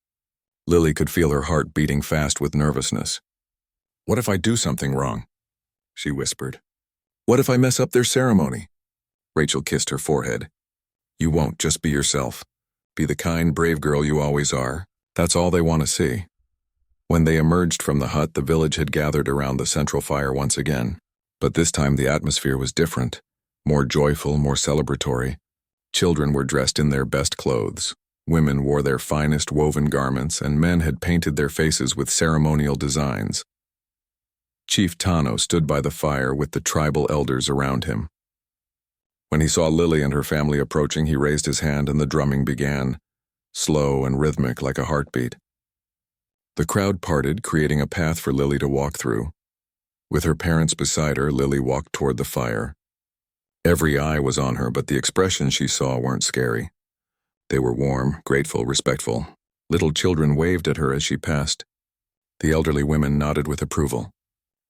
Lily could feel her heart beating fast with nervousness. "What if I do something wrong?" she whispered. "What if I mess up their ceremony?" Rachel kissed her forehead. "You won't, just be yourself. Be the kind, brave girl you always are. That's all they want to see." When they emerged from the hut, the village had gathered around the central fire once again. But this time the atmosphere was different, more joyful, more celebratory. Children were dressed in their best clothes. Women wore their finest woven garments, and men had painted their faces with ceremonial designs. Chief Tano stood by the fire with the tribal elders around him. When he saw Lily and her family approaching, he raised his hand and the drumming began, slow and rhythmic like a heartbeat. The crowd parted, creating a path for Lily to walk through. With her parents beside her, Lily walked toward the fire. Every eye was on her, but the expressions she saw weren't scary. They were warm, grateful, respectful. Little children waved at her as she passed. The elderly women nodded with approval.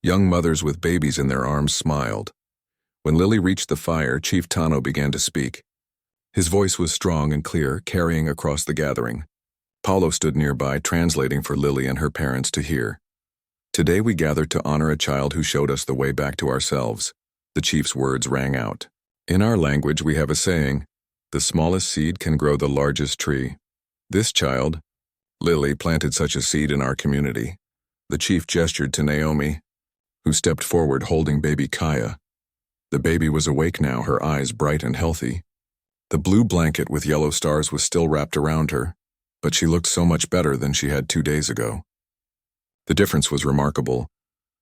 Young mothers with babies in their arms smiled. When Lily reached the fire, Chief Tano began to speak. His voice was strong and clear, carrying across the gathering. Paolo stood nearby, translating for Lily and her parents to hear. "Today we gathered to honor a child who showed us the way back to ourselves." The chief's words rang out. "In our language we have a saying, 'The smallest seed can grow the largest tree.' This child, Lily, planted such a seed in our community." The chief gestured to Naomi, who stepped forward holding baby Kaya. The baby was awake now, her eyes bright and healthy. The blue blanket with yellow stars was still wrapped around her, but she looked so much better than she had 2 days ago. The difference was remarkable.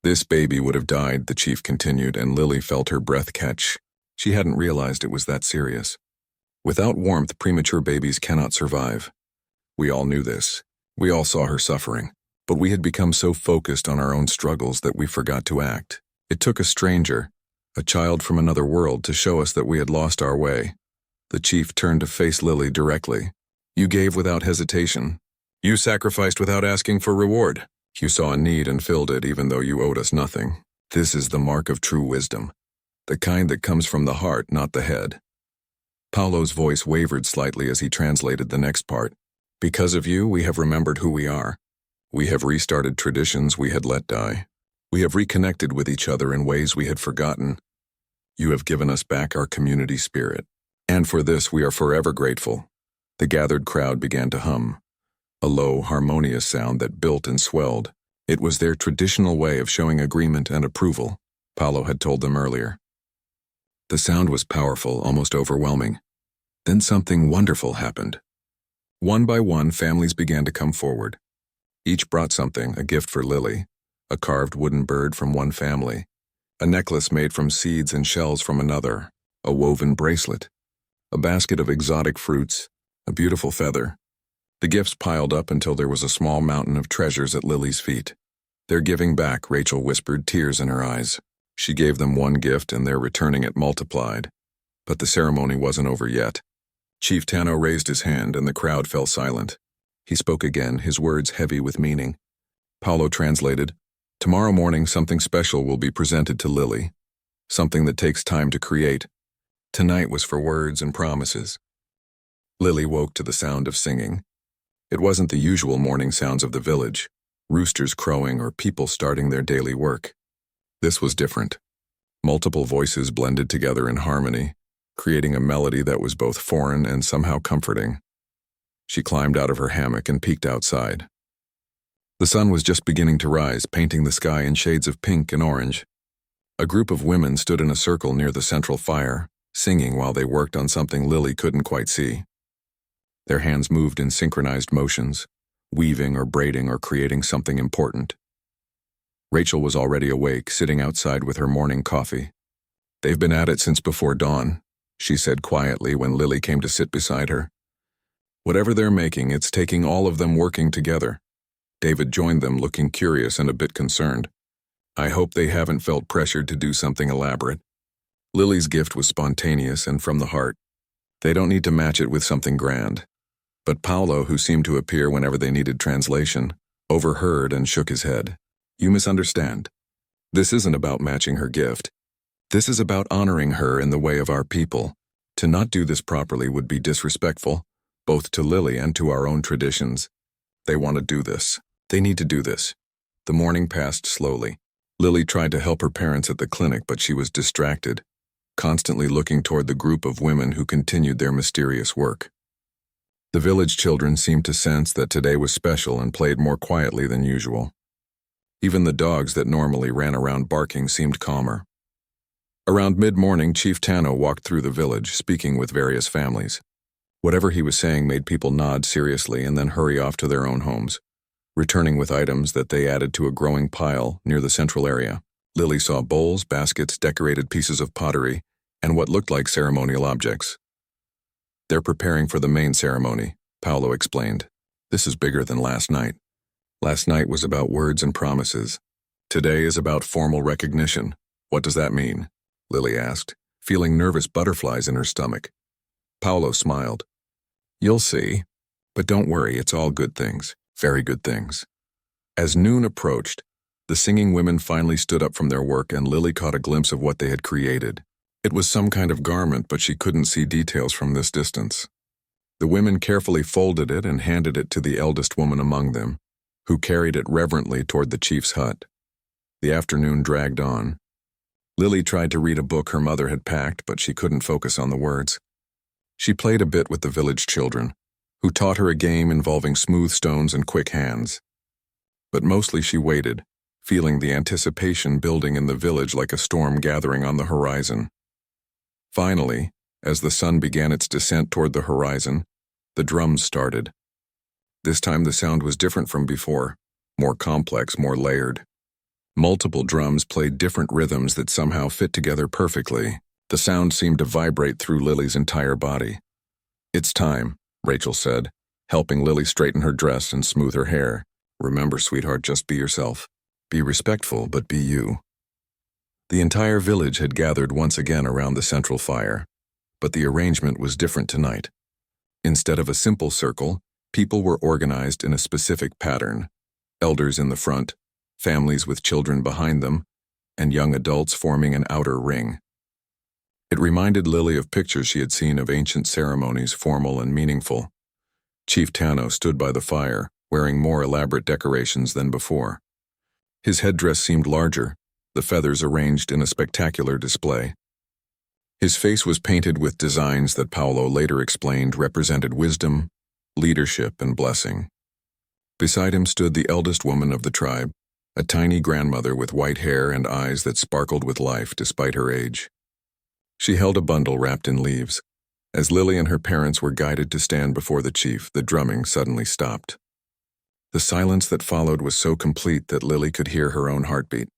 This baby would have died, the chief continued, and Lily felt her breath catch. She hadn't realized it was that serious. Without warmth, premature babies cannot survive. We all knew this. We all saw her suffering. But we had become so focused on our own struggles that we forgot to act. It took a stranger, a child from another world, to show us that we had lost our way. The chief turned to face Lily directly. "You gave without hesitation. You sacrificed without asking for reward. You saw a need and filled it even though you owed us nothing. This is the mark of true wisdom, the kind that comes from the heart, not the head." Paolo's voice wavered slightly as he translated the next part. "Because of you, we have remembered who we are. We have restarted traditions we had let die. We have reconnected with each other in ways we had forgotten. You have given us back our community spirit. And for this we are forever grateful." The gathered crowd began to hum, a low, harmonious sound that built and swelled. It was their traditional way of showing agreement and approval, Paolo had told them earlier. The sound was powerful, almost overwhelming. Then something wonderful happened. One by one, families began to come forward. Each brought something, a gift for Lily, a carved wooden bird from one family, a necklace made from seeds and shells from another, a woven bracelet, a basket of exotic fruits, a beautiful feather. The gifts piled up until there was a small mountain of treasures at Lily's feet. "They're giving back," Rachel whispered, tears in her eyes. She gave them one gift and they're returning it multiplied. But the ceremony wasn't over yet. Chief Tano raised his hand and the crowd fell silent. He spoke again, his words heavy with meaning. Paolo translated, "Tomorrow morning something special will be presented to Lily. Something that takes time to create. Tonight was for words and promises." Lily woke to the sound of singing. It wasn't the usual morning sounds of the village, roosters crowing or people starting their daily work. This was different. Multiple voices blended together in harmony, creating a melody that was both foreign and somehow comforting. She climbed out of her hammock and peeked outside. The sun was just beginning to rise, painting the sky in shades of pink and orange. A group of women stood in a circle near the central fire, singing while they worked on something Lily couldn't quite see. Their hands moved in synchronized motions, weaving or braiding or creating something important. Rachel was already awake, sitting outside with her morning coffee. "They've been at it since before dawn," she said quietly when Lily came to sit beside her. "Whatever they're making, it's taking all of them working together." David joined them, looking curious and a bit concerned. "I hope they haven't felt pressured to do something elaborate." Lily's gift was spontaneous and from the heart. They don't need to match it with something grand. But Paolo, who seemed to appear whenever they needed translation, overheard and shook his head. "You misunderstand. This isn't about matching her gift. This is about honoring her in the way of our people. To not do this properly would be disrespectful, both to Lily and to our own traditions. They want to do this. They need to do this." The morning passed slowly. Lily tried to help her parents at the clinic, but she was distracted, constantly looking toward the group of women who continued their mysterious work. The village children seemed to sense that today was special and played more quietly than usual. Even the dogs that normally ran around barking seemed calmer. Around mid-morning, Chief Tano walked through the village, speaking with various families. Whatever he was saying made people nod seriously and then hurry off to their own homes, returning with items that they added to a growing pile near the central area. Lily saw bowls, baskets, decorated pieces of pottery, and what looked like ceremonial objects. "They're preparing for the main ceremony," Paolo explained. "This is bigger than last night. Last night was about words and promises. Today is about formal recognition." "What does that mean?" Lily asked, feeling nervous butterflies in her stomach. Paolo smiled. "You'll see. But don't worry, it's all good things. Very good things." As noon approached, the singing women finally stood up from their work and Lily caught a glimpse of what they had created. It was some kind of garment, but she couldn't see details from this distance. The women carefully folded it and handed it to the eldest woman among them, who carried it reverently toward the chief's hut. The afternoon dragged on. Lily tried to read a book her mother had packed, but she couldn't focus on the words. She played a bit with the village children, who taught her a game involving smooth stones and quick hands. But mostly she waited, feeling the anticipation building in the village like a storm gathering on the horizon. Finally, as the sun began its descent toward the horizon, the drums started. This time the sound was different from before, more complex, more layered. Multiple drums played different rhythms that somehow fit together perfectly. The sound seemed to vibrate through Lily's entire body. "It's time," Rachel said, helping Lily straighten her dress and smooth her hair. "Remember, sweetheart, just be yourself. Be respectful, but be you." The entire village had gathered once again around the central fire, but the arrangement was different tonight. Instead of a simple circle, people were organized in a specific pattern. Elders in the front, families with children behind them, and young adults forming an outer ring. It reminded Lily of pictures she had seen of ancient ceremonies, formal and meaningful. Chief Tano stood by the fire, wearing more elaborate decorations than before. His headdress seemed larger, the feathers arranged in a spectacular display. His face was painted with designs that Paolo later explained represented wisdom, leadership, and blessing. Beside him stood the eldest woman of the tribe, a tiny grandmother with white hair and eyes that sparkled with life despite her age. She held a bundle wrapped in leaves. As Lily and her parents were guided to stand before the chief, the drumming suddenly stopped. The silence that followed was so complete that Lily could hear her own heartbeat.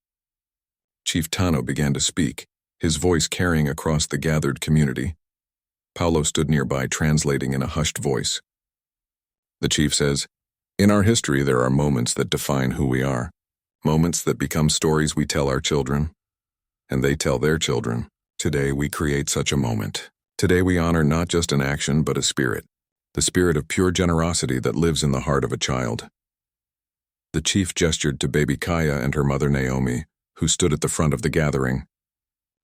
Chief Tano began to speak, his voice carrying across the gathered community. Paolo stood nearby, translating in a hushed voice. The chief says, "In our history there are moments that define who we are, moments that become stories we tell our children, and they tell their children. Today we create such a moment. Today we honor not just an action but a spirit, the spirit of pure generosity that lives in the heart of a child." The chief gestured to baby Kaya and her mother Naomi, who stood at the front of the gathering.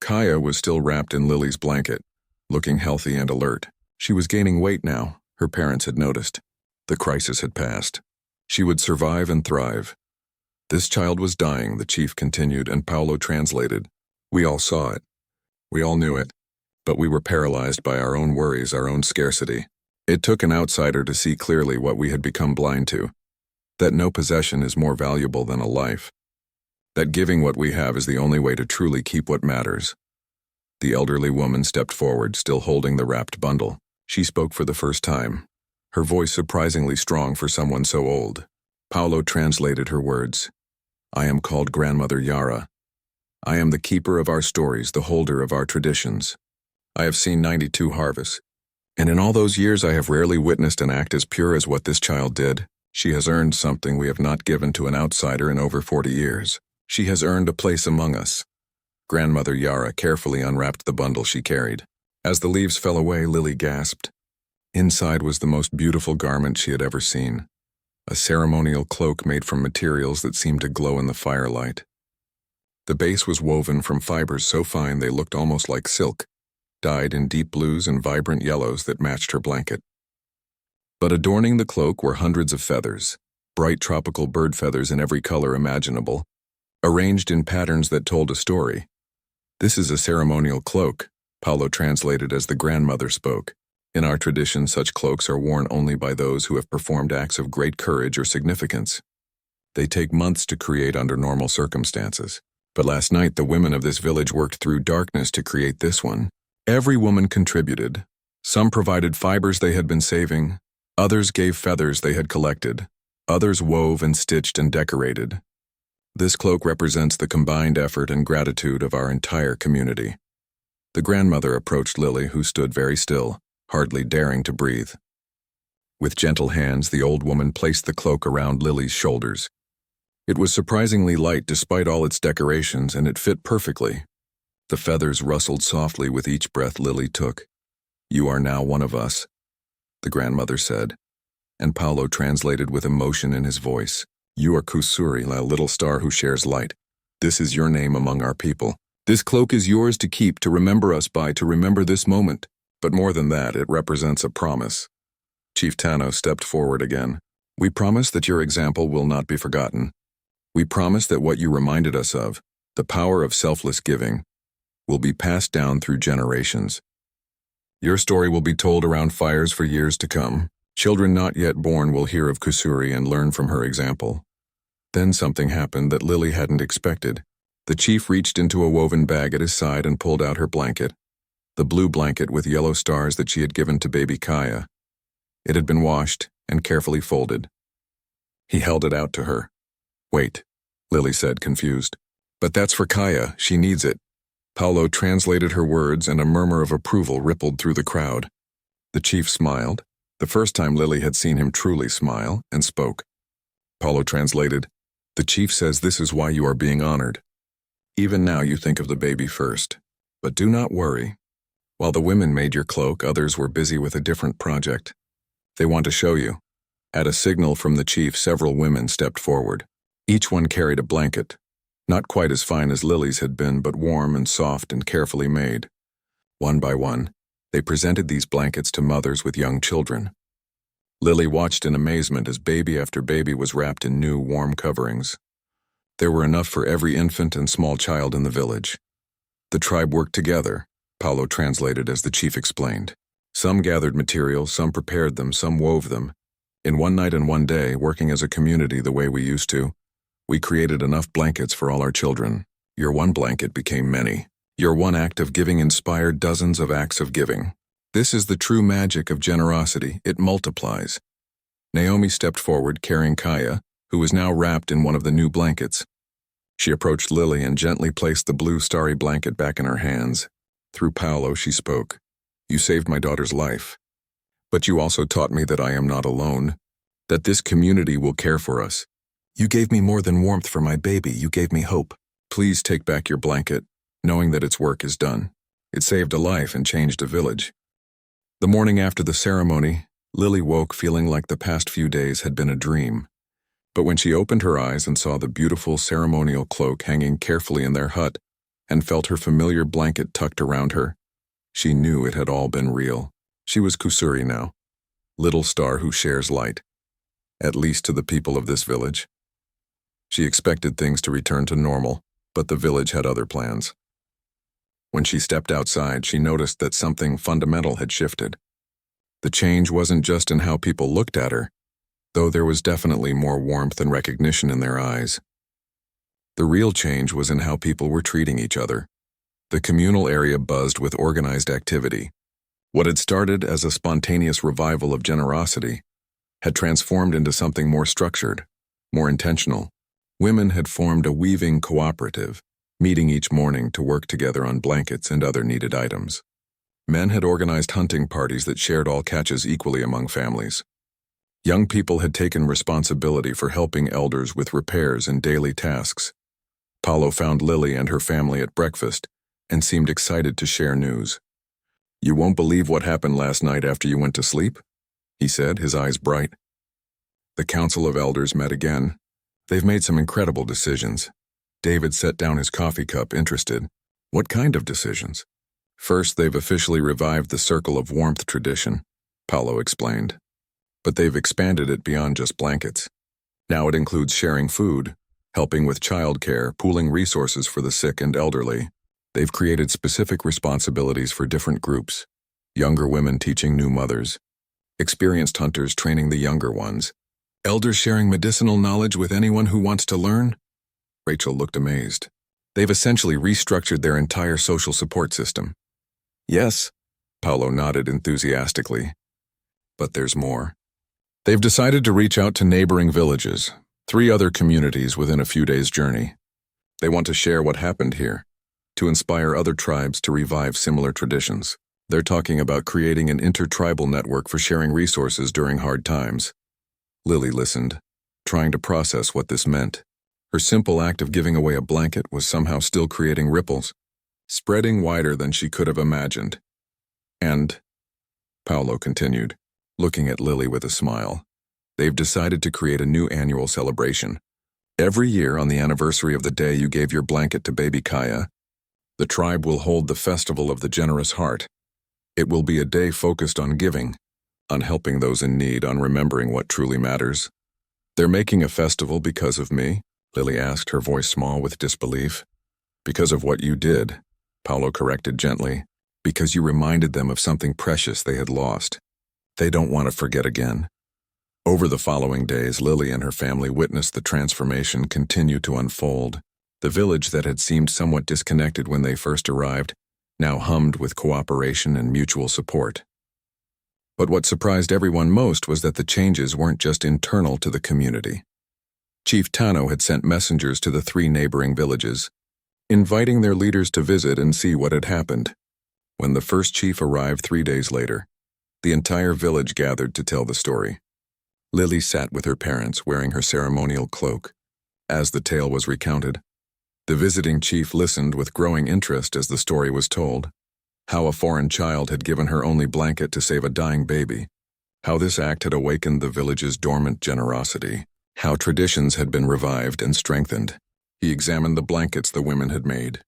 Kaya was still wrapped in Lily's blanket, looking healthy and alert. She was gaining weight now, her parents had noticed. The crisis had passed. She would survive and thrive. "This child was dying," the chief continued, and Paolo translated. "We all saw it. We all knew it. But we were paralyzed by our own worries, our own scarcity. It took an outsider to see clearly what we had become blind to, that no possession is more valuable than a life, that giving what we have is the only way to truly keep what matters." The elderly woman stepped forward, still holding the wrapped bundle. She spoke for the first time, her voice surprisingly strong for someone so old. Paolo translated her words. I am called Grandmother Yara. I am the keeper of our stories, the holder of our traditions. I have seen 92 harvests, and in all those years I have rarely witnessed an act as pure as what this child did. She has earned something we have not given to an outsider in over 40 years. She has earned a place among us. Grandmother Yara carefully unwrapped the bundle she carried. As the leaves fell away, Lily gasped. Inside was the most beautiful garment she had ever seen. A ceremonial cloak made from materials that seemed to glow in the firelight. The base was woven from fibers so fine they looked almost like silk, dyed in deep blues and vibrant yellows that matched her blanket. But adorning the cloak were hundreds of feathers, bright tropical bird feathers in every color imaginable, arranged in patterns that told a story. This is a ceremonial cloak, Paolo translated as the grandmother spoke. In our tradition, such cloaks are worn only by those who have performed acts of great courage or significance. They take months to create under normal circumstances. But last night, the women of this village worked through darkness to create this one. Every woman contributed. Some provided fibers they had been saving. Others gave feathers they had collected. Others wove and stitched and decorated. This cloak represents the combined effort and gratitude of our entire community. The grandmother approached Lily, who stood very still, hardly daring to breathe. With gentle hands, the old woman placed the cloak around Lily's shoulders. It was surprisingly light despite all its decorations, and it fit perfectly. The feathers rustled softly with each breath Lily took. You are now one of us, the grandmother said, and Paolo translated with emotion in his voice. You are Kusuri, a little star who shares light. This is your name among our people. This cloak is yours to keep, to remember us by, to remember this moment. But more than that, it represents a promise. Chief Tano stepped forward again. We promise that your example will not be forgotten. We promise that what you reminded us of, the power of selfless giving, will be passed down through generations. Your story will be told around fires for years to come. Children not yet born will hear of Kusuri and learn from her example. Then something happened that Lily hadn't expected. The chief reached into a woven bag at his side and pulled out her blanket. The blue blanket with yellow stars that she had given to baby Kaya. It had been washed and carefully folded. He held it out to her. Wait, Lily said, confused. But that's for Kaya, she needs it. Paolo translated her words, and a murmur of approval rippled through the crowd. The chief smiled, the first time Lily had seen him truly smile, and spoke. Paolo translated, The chief says this is why you are being honored. Even now you think of the baby first. But do not worry. While the women made your cloak, others were busy with a different project. They want to show you. At a signal from the chief, several women stepped forward. Each one carried a blanket. Not quite as fine as Lily's had been, but warm and soft and carefully made. One by one, they presented these blankets to mothers with young children. Lily watched in amazement as baby after baby was wrapped in new, warm coverings. There were enough for every infant and small child in the village. The tribe worked together, Paolo translated as the chief explained. Some gathered materials, some prepared them, some wove them. In one night and one day, working as a community the way we used to, we created enough blankets for all our children. Your one blanket became many. Your one act of giving inspired dozens of acts of giving. This is the true magic of generosity. It multiplies. Naomi stepped forward carrying Kaya, who was now wrapped in one of the new blankets. She approached Lily and gently placed the blue starry blanket back in her hands. Through Paolo, she spoke. You saved my daughter's life. But you also taught me that I am not alone, that this community will care for us. You gave me more than warmth for my baby, you gave me hope. Please take back your blanket, knowing that its work is done. It saved a life and changed a village. The morning after the ceremony, Lily woke feeling like the past few days had been a dream. But when she opened her eyes and saw the beautiful ceremonial cloak hanging carefully in their hut, and felt her familiar blanket tucked around her, she knew it had all been real. She was Kusuri now, little star who shares light, at least to the people of this village. She expected things to return to normal, but the village had other plans. When she stepped outside, she noticed that something fundamental had shifted. The change wasn't just in how people looked at her, though there was definitely more warmth and recognition in their eyes. The real change was in how people were treating each other. The communal area buzzed with organized activity. What had started as a spontaneous revival of generosity had transformed into something more structured, more intentional. Women had formed a weaving cooperative, meeting each morning to work together on blankets and other needed items. Men had organized hunting parties that shared all catches equally among families. Young people had taken responsibility for helping elders with repairs and daily tasks. Paulo found Lily and her family at breakfast and seemed excited to share news. "You won't believe what happened last night after you went to sleep?" he said, his eyes bright. The Council of Elders met again. "They've made some incredible decisions." David set down his coffee cup, interested. "What kind of decisions?" "First, they've officially revived the Circle of Warmth tradition," Paulo explained. "But they've expanded it beyond just blankets. Now it includes sharing food, helping with childcare, pooling resources for the sick and elderly. They've created specific responsibilities for different groups: younger women teaching new mothers, experienced hunters training the younger ones, elders sharing medicinal knowledge with anyone who wants to learn." Rachel looked amazed. "They've essentially restructured their entire social support system." "Yes," Paulo nodded enthusiastically. "But there's more. They've decided to reach out to neighboring villages, 3 other communities within a few days' journey. They want to share what happened here, to inspire other tribes to revive similar traditions. They're talking about creating an intertribal network for sharing resources during hard times." Lily listened, trying to process what this meant. Her simple act of giving away a blanket was somehow still creating ripples, spreading wider than she could have imagined. "And," Paulo continued, looking at Lily with a smile, "they've decided to create a new annual celebration. Every year on the anniversary of the day you gave your blanket to baby Kaya, the tribe will hold the Festival of the Generous Heart. It will be a day focused on giving, on helping those in need, on remembering what truly matters." "They're making a festival because of me?" Lily asked, her voice small with disbelief. "Because of what you did," Paulo corrected gently. "Because you reminded them of something precious they had lost. They don't want to forget again." Over the following days, Lily and her family witnessed the transformation continue to unfold. The village that had seemed somewhat disconnected when they first arrived now hummed with cooperation and mutual support. But what surprised everyone most was that the changes weren't just internal to the community. Chief Tano had sent messengers to the 3 neighboring villages, inviting their leaders to visit and see what had happened. When the first chief arrived 3 days later, the entire village gathered to tell the story. Lily sat with her parents, wearing her ceremonial cloak. As the tale was recounted, the visiting chief listened with growing interest as the story was told. How a foreign child had given her only blanket to save a dying baby. How this act had awakened the village's dormant generosity. How traditions had been revived and strengthened. He examined the blankets the women had made,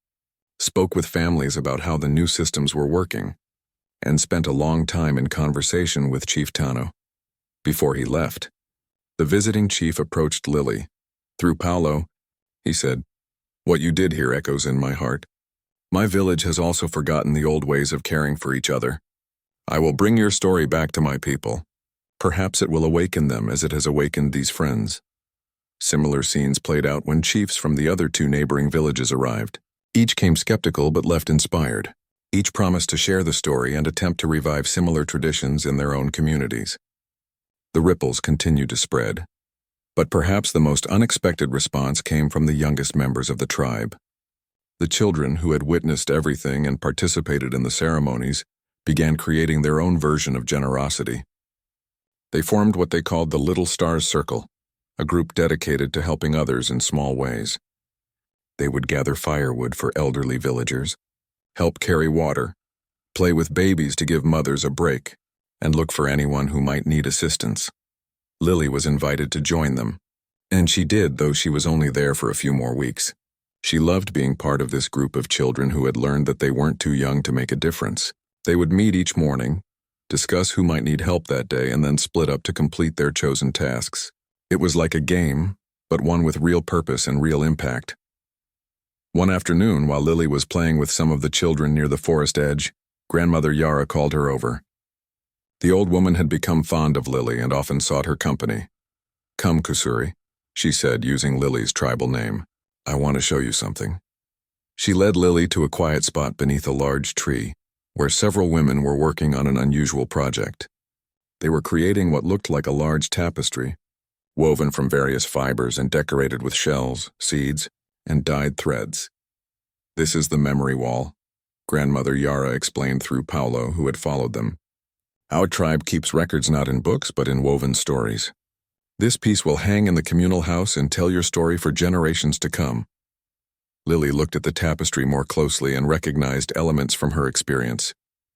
spoke with families about how the new systems were working, and spent a long time in conversation with Chief Tano. Before he left, the visiting chief approached Lily. "Through Paulo," he said, "what you did here echoes in my heart. My village has also forgotten the old ways of caring for each other. I will bring your story back to my people. Perhaps it will awaken them as it has awakened these friends." Similar scenes played out when chiefs from the other 2 neighboring villages arrived. Each came skeptical but left inspired. Each promised to share the story and attempt to revive similar traditions in their own communities. The ripples continued to spread. But perhaps the most unexpected response came from the youngest members of the tribe. The children who had witnessed everything and participated in the ceremonies began creating their own version of generosity. They formed what they called the Little Stars Circle, a group dedicated to helping others in small ways. They would gather firewood for elderly villagers, help carry water, play with babies to give mothers a break, and look for anyone who might need assistance. Lily was invited to join them, and she did, though she was only there for a few more weeks. She loved being part of this group of children who had learned that they weren't too young to make a difference. They would meet each morning, discuss who might need help that day, and then split up to complete their chosen tasks. It was like a game, but one with real purpose and real impact. One afternoon, while Lily was playing with some of the children near the forest edge, Grandmother Yara called her over. The old woman had become fond of Lily and often sought her company. "Come, Kusuri," she said, using Lily's tribal name. "I want to show you something." She led Lily to a quiet spot beneath a large tree, where several women were working on an unusual project. They were creating what looked like a large tapestry, woven from various fibers and decorated with shells, seeds, and dyed threads. "This is the memory wall," Grandmother Yara explained through Paulo, who had followed them. "Our tribe keeps records not in books but in woven stories. This piece will hang in the communal house and tell your story for generations to come." Lily looked at the tapestry more closely and recognized elements from her experience.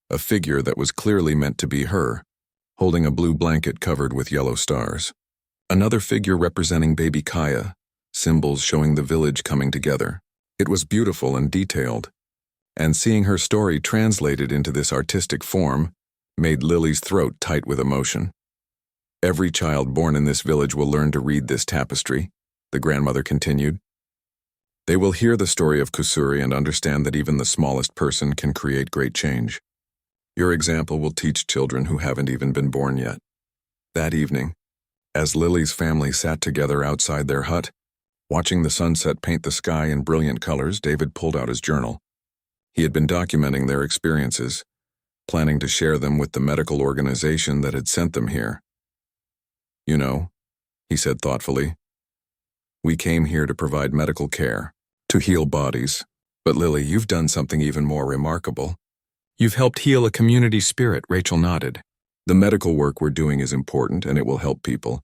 A figure that was clearly meant to be her, holding a blue blanket covered with yellow stars. Another figure representing baby Kaya, symbols showing the village coming together. It was beautiful and detailed, and seeing her story translated into this artistic form made Lily's throat tight with emotion. "Every child born in this village will learn to read this tapestry," the grandmother continued. "They will hear the story of Kusuri and understand that even the smallest person can create great change. Your example will teach children who haven't even been born yet." That evening, as Lily's family sat together outside their hut, watching the sunset paint the sky in brilliant colors, David pulled out his journal. He had been documenting their experiences, planning to share them with the medical organization that had sent them here. "You know," he said thoughtfully, "we came here to provide medical care, to heal bodies. But Lily, you've done something even more remarkable. You've helped heal a community spirit." Rachel nodded. "The medical work we're doing is important and it will help people.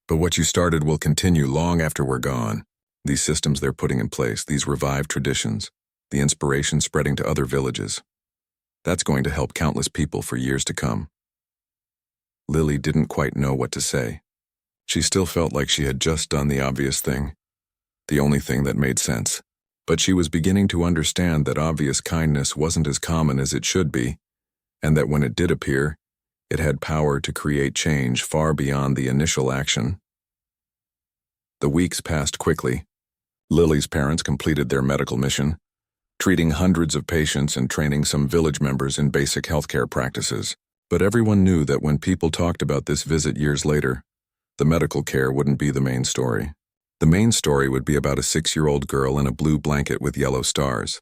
But what you started will continue long after we're gone. These systems they're putting in place, these revived traditions, the inspiration spreading to other villages. That's going to help countless people for years to come." Lily didn't quite know what to say. She still felt like she had just done the obvious thing, the only thing that made sense. But she was beginning to understand that obvious kindness wasn't as common as it should be, and that when it did appear, it had power to create change far beyond the initial action. The weeks passed quickly. Lily's parents completed their medical mission, treating hundreds of patients and training some village members in basic healthcare practices. But everyone knew that when people talked about this visit years later, the medical care wouldn't be the main story. The main story would be about a 6-year-old girl in a blue blanket with yellow stars.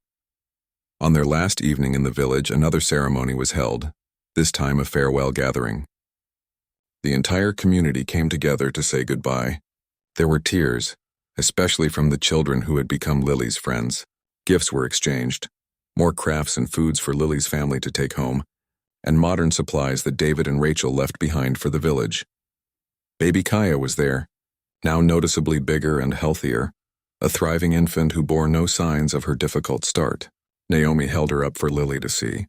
On their last evening in the village, another ceremony was held, this time a farewell gathering. The entire community came together to say goodbye. There were tears, especially from the children who had become Lily's friends. Gifts were exchanged, more crafts and foods for Lily's family to take home, and modern supplies that David and Rachel left behind for the village. Baby Kaya was there, now noticeably bigger and healthier, a thriving infant who bore no signs of her difficult start. Naomi held her up for Lily to see.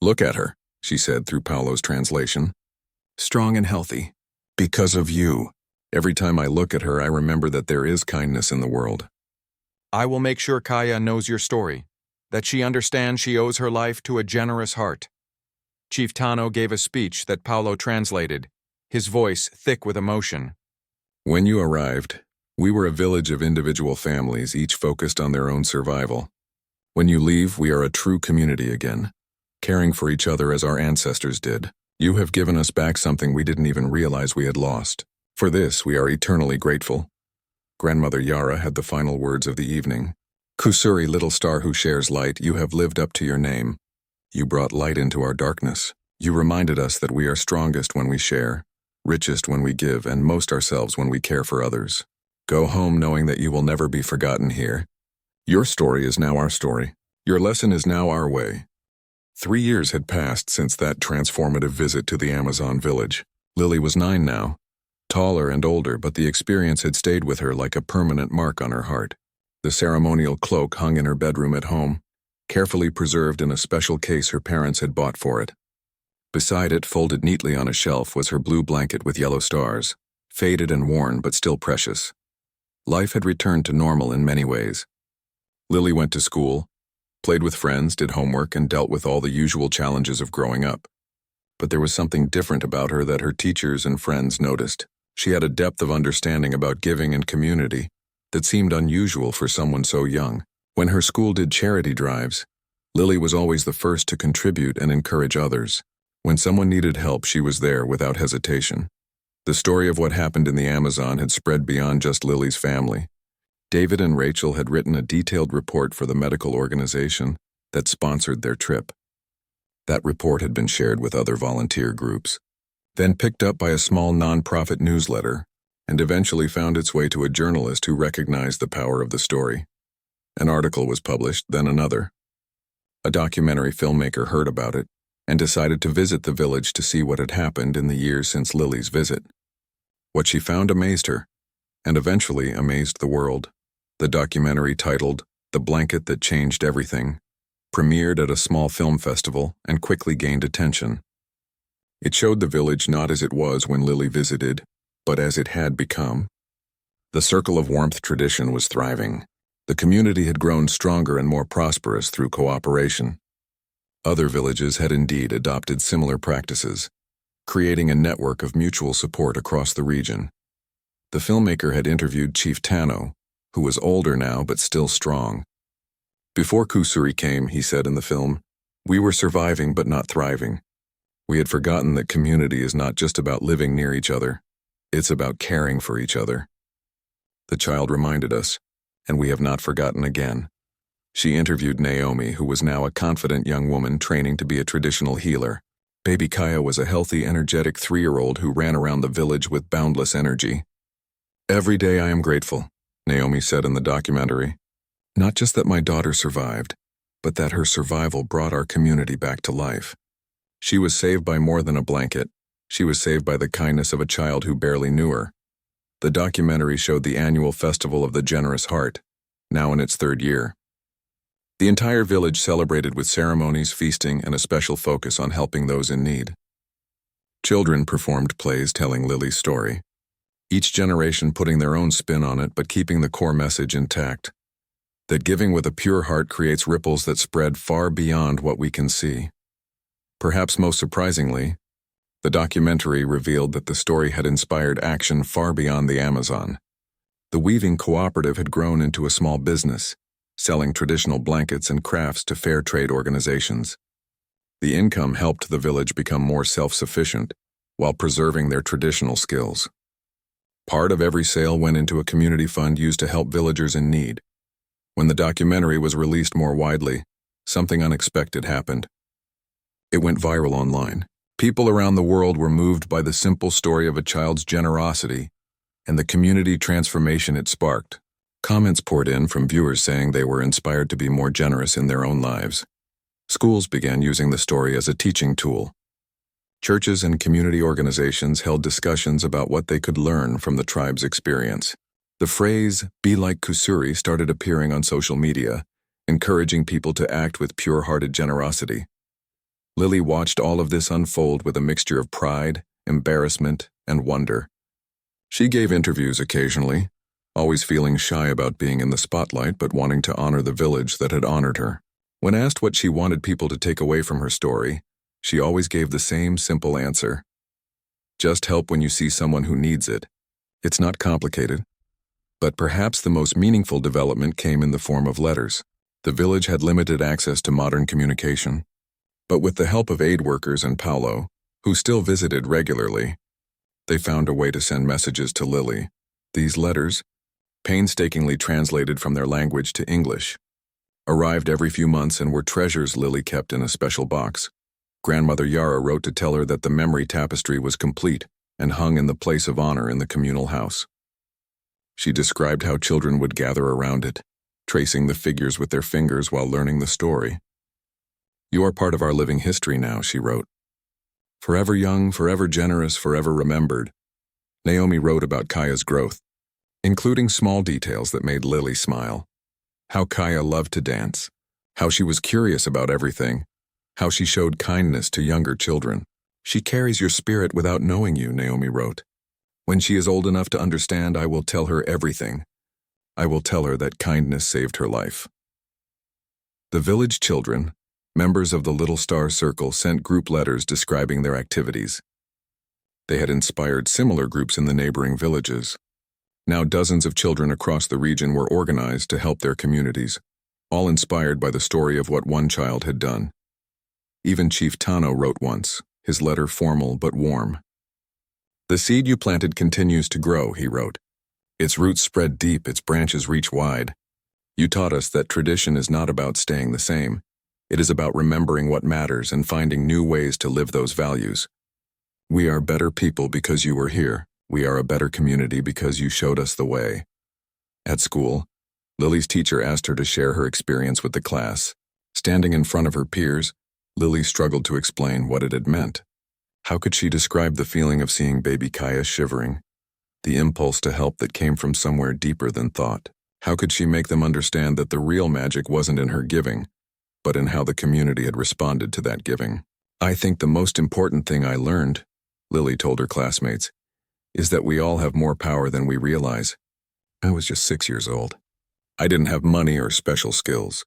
"Look at her," she said through Paulo's translation. "Strong and healthy. Because of you. Every time I look at her, I remember that there is kindness in the world." "I will make sure Kaya knows your story, that she understands she owes her life to a generous heart." Chief Tano gave a speech that Paulo translated, his voice thick with emotion. "When you arrived, we were a village of individual families, each focused on their own survival. When you leave, we are a true community again, caring for each other as our ancestors did. You have given us back something we didn't even realize we had lost. For this, we are eternally grateful." Grandmother Yara had the final words of the evening. "Kusuri, little star who shares light, you have lived up to your name. You brought light into our darkness. You reminded us that we are strongest when we share, richest when we give, and most ourselves when we care for others. Go home knowing that you will never be forgotten here. Your story is now our story. Your lesson is now our way." 3 years had passed since that transformative visit to the Amazon village. Lily was 9 now, taller and older, but the experience had stayed with her like a permanent mark on her heart. The ceremonial cloak hung in her bedroom at home, carefully preserved in a special case her parents had bought for it. Beside it, folded neatly on a shelf, was her blue blanket with yellow stars, faded and worn but still precious. Life had returned to normal in many ways. Lily went to school, played with friends, did homework, and dealt with all the usual challenges of growing up. But there was something different about her that her teachers and friends noticed. She had a depth of understanding about giving and community that seemed unusual for someone so young. When her school did charity drives, Lily was always the first to contribute and encourage others. When someone needed help, she was there without hesitation. The story of what happened in the Amazon had spread beyond just Lily's family. David and Rachel had written a detailed report for the medical organization that sponsored their trip. That report had been shared with other volunteer groups, then picked up by a small non-profit newsletter, and eventually found its way to a journalist who recognized the power of the story. An article was published, then another. A documentary filmmaker heard about it and decided to visit the village to see what had happened in the years since Lily's visit. What she found amazed her, and eventually amazed the world. The documentary, titled "The Blanket That Changed Everything," premiered at a small film festival and quickly gained attention. It showed the village not as it was when Lily visited, but as it had become. The circle of warmth tradition was thriving. The community had grown stronger and more prosperous through cooperation. Other villages had indeed adopted similar practices, creating a network of mutual support across the region. The filmmaker had interviewed Chief Tano, who was older now but still strong. Before Kusuri came, he said in the film, we were surviving but not thriving. We had forgotten that community is not just about living near each other, it's about caring for each other. The child reminded us, and we have not forgotten again. She interviewed Naomi, who was now a confident young woman training to be a traditional healer. Baby Kaya was a healthy, energetic 3-year-old who ran around the village with boundless energy. Every day I am grateful, Naomi said in the documentary. Not just that my daughter survived, but that her survival brought our community back to life. She was saved by more than a blanket. She was saved by the kindness of a child who barely knew her. The documentary showed the annual Festival of the Generous Heart, now in its 3rd year. The entire village celebrated with ceremonies, feasting, and a special focus on helping those in need. Children performed plays telling Lily's story, each generation putting their own spin on it but keeping the core message intact, that giving with a pure heart creates ripples that spread far beyond what we can see. Perhaps most surprisingly, the documentary revealed that the story had inspired action far beyond the Amazon. The weaving cooperative had grown into a small business, selling traditional blankets and crafts to fair trade organizations. The income helped the village become more self-sufficient while preserving their traditional skills. Part of every sale went into a community fund used to help villagers in need. When the documentary was released more widely, something unexpected happened. It went viral online. People around the world were moved by the simple story of a child's generosity and the community transformation it sparked. Comments poured in from viewers saying they were inspired to be more generous in their own lives. Schools began using the story as a teaching tool. Churches and community organizations held discussions about what they could learn from the tribe's experience. The phrase, "be like Kusuri," started appearing on social media, encouraging people to act with pure-hearted generosity. Lily watched all of this unfold with a mixture of pride, embarrassment, and wonder. She gave interviews occasionally, always feeling shy about being in the spotlight but wanting to honor the village that had honored her. When asked what she wanted people to take away from her story, she always gave the same simple answer. Just help when you see someone who needs it. It's not complicated. But perhaps the most meaningful development came in the form of letters. The village had limited access to modern communication. But with the help of aid workers and Paulo, who still visited regularly, they found a way to send messages to Lily. These letters, painstakingly translated from their language to English, arrived every few months and were treasures Lily kept in a special box. Grandmother Yara wrote to tell her that the memory tapestry was complete and hung in the place of honor in the communal house. She described how children would gather around it, tracing the figures with their fingers while learning the story. You are part of our living history now, she wrote. Forever young, forever generous, forever remembered. Naomi wrote about Kaya's growth, including small details that made Lily smile. How Kaya loved to dance, how she was curious about everything, how she showed kindness to younger children. She carries your spirit without knowing you, Naomi wrote. When she is old enough to understand, I will tell her everything. I will tell her that kindness saved her life. The village children, members of the Little Star Circle, sent group letters describing their activities. They had inspired similar groups in the neighboring villages. Now dozens of children across the region were organized to help their communities, all inspired by the story of what one child had done. Even Chief Tano wrote once, his letter formal but warm. The seed you planted continues to grow, he wrote. Its roots spread deep, its branches reach wide. You taught us that tradition is not about staying the same. It is about remembering what matters and finding new ways to live those values. We are better people because you were here. We are a better community because you showed us the way. At school, Lily's teacher asked her to share her experience with the class. Standing in front of her peers, Lily struggled to explain what it had meant. How could she describe the feeling of seeing baby Kaya shivering? The impulse to help that came from somewhere deeper than thought. How could she make them understand that the real magic wasn't in her giving, but in how the community had responded to that giving? I think the most important thing I learned, Lily told her classmates, is that we all have more power than we realize. I was just 6 years old. I didn't have money or special skills.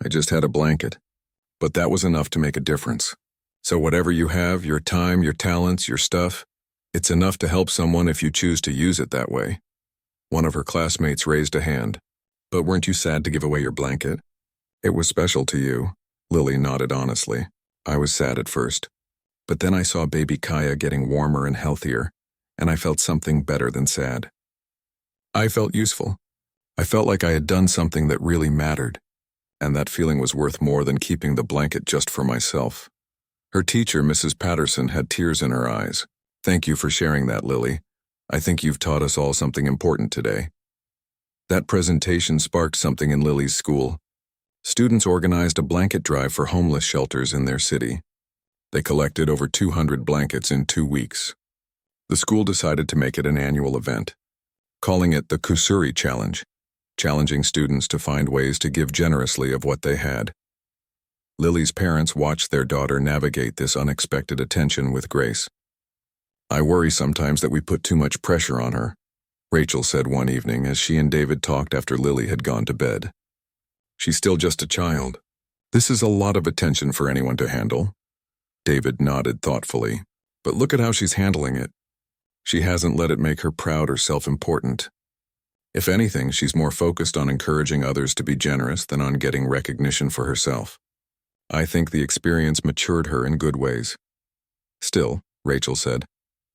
I just had a blanket. But that was enough to make a difference. So whatever you have, your time, your talents, your stuff, it's enough to help someone if you choose to use it that way. One of her classmates raised a hand. But weren't you sad to give away your blanket? It was special to you. Lily nodded honestly. I was sad at first. But then I saw baby Kaya getting warmer and healthier, and I felt something better than sad. I felt useful. I felt like I had done something that really mattered, and that feeling was worth more than keeping the blanket just for myself. Her teacher, Mrs. Patterson, had tears in her eyes. Thank you for sharing that, Lily. I think you've taught us all something important today. That presentation sparked something in Lily's school. Students organized a blanket drive for homeless shelters in their city. They collected over 200 blankets in 2 weeks. The school decided to make it an annual event, calling it the Kusuri Challenge, challenging students to find ways to give generously of what they had. Lily's parents watched their daughter navigate this unexpected attention with grace. I worry sometimes that we put too much pressure on her, Rachel said one evening as she and David talked after Lily had gone to bed. She's still just a child. This is a lot of attention for anyone to handle. David nodded thoughtfully. But look at how she's handling it. She hasn't let it make her proud or self-important. If anything, she's more focused on encouraging others to be generous than on getting recognition for herself. I think the experience matured her in good ways. Still, Rachel said,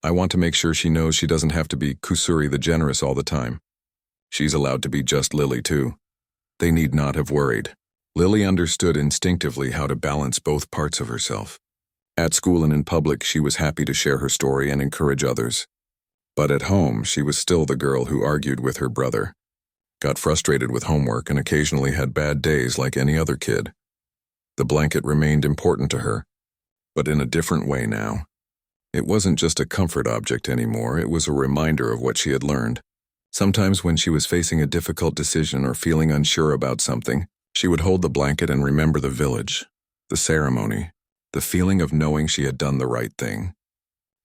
I want to make sure she knows she doesn't have to be Kusuri the generous all the time. She's allowed to be just Lily too. They need not have worried. Lily understood instinctively how to balance both parts of herself. At school and in public, she was happy to share her story and encourage others. But at home, she was still the girl who argued with her brother, got frustrated with homework, and occasionally had bad days like any other kid. The blanket remained important to her, but in a different way now. It wasn't just a comfort object anymore, it was a reminder of what she had learned. Sometimes when she was facing a difficult decision or feeling unsure about something, she would hold the blanket and remember the village, the ceremony, the feeling of knowing she had done the right thing.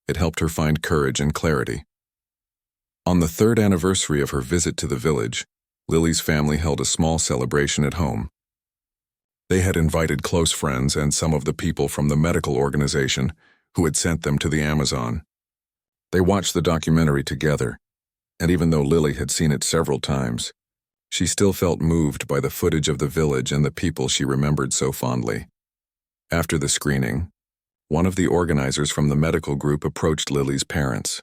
It helped her find courage and clarity. On the 3rd anniversary of her visit to the village, Lily's family held a small celebration at home. They had invited close friends and some of the people from the medical organization who had sent them to the Amazon. They watched the documentary together, and even though Lily had seen it several times, she still felt moved by the footage of the village and the people she remembered so fondly. After the screening, one of the organizers from the medical group approached Lily's parents.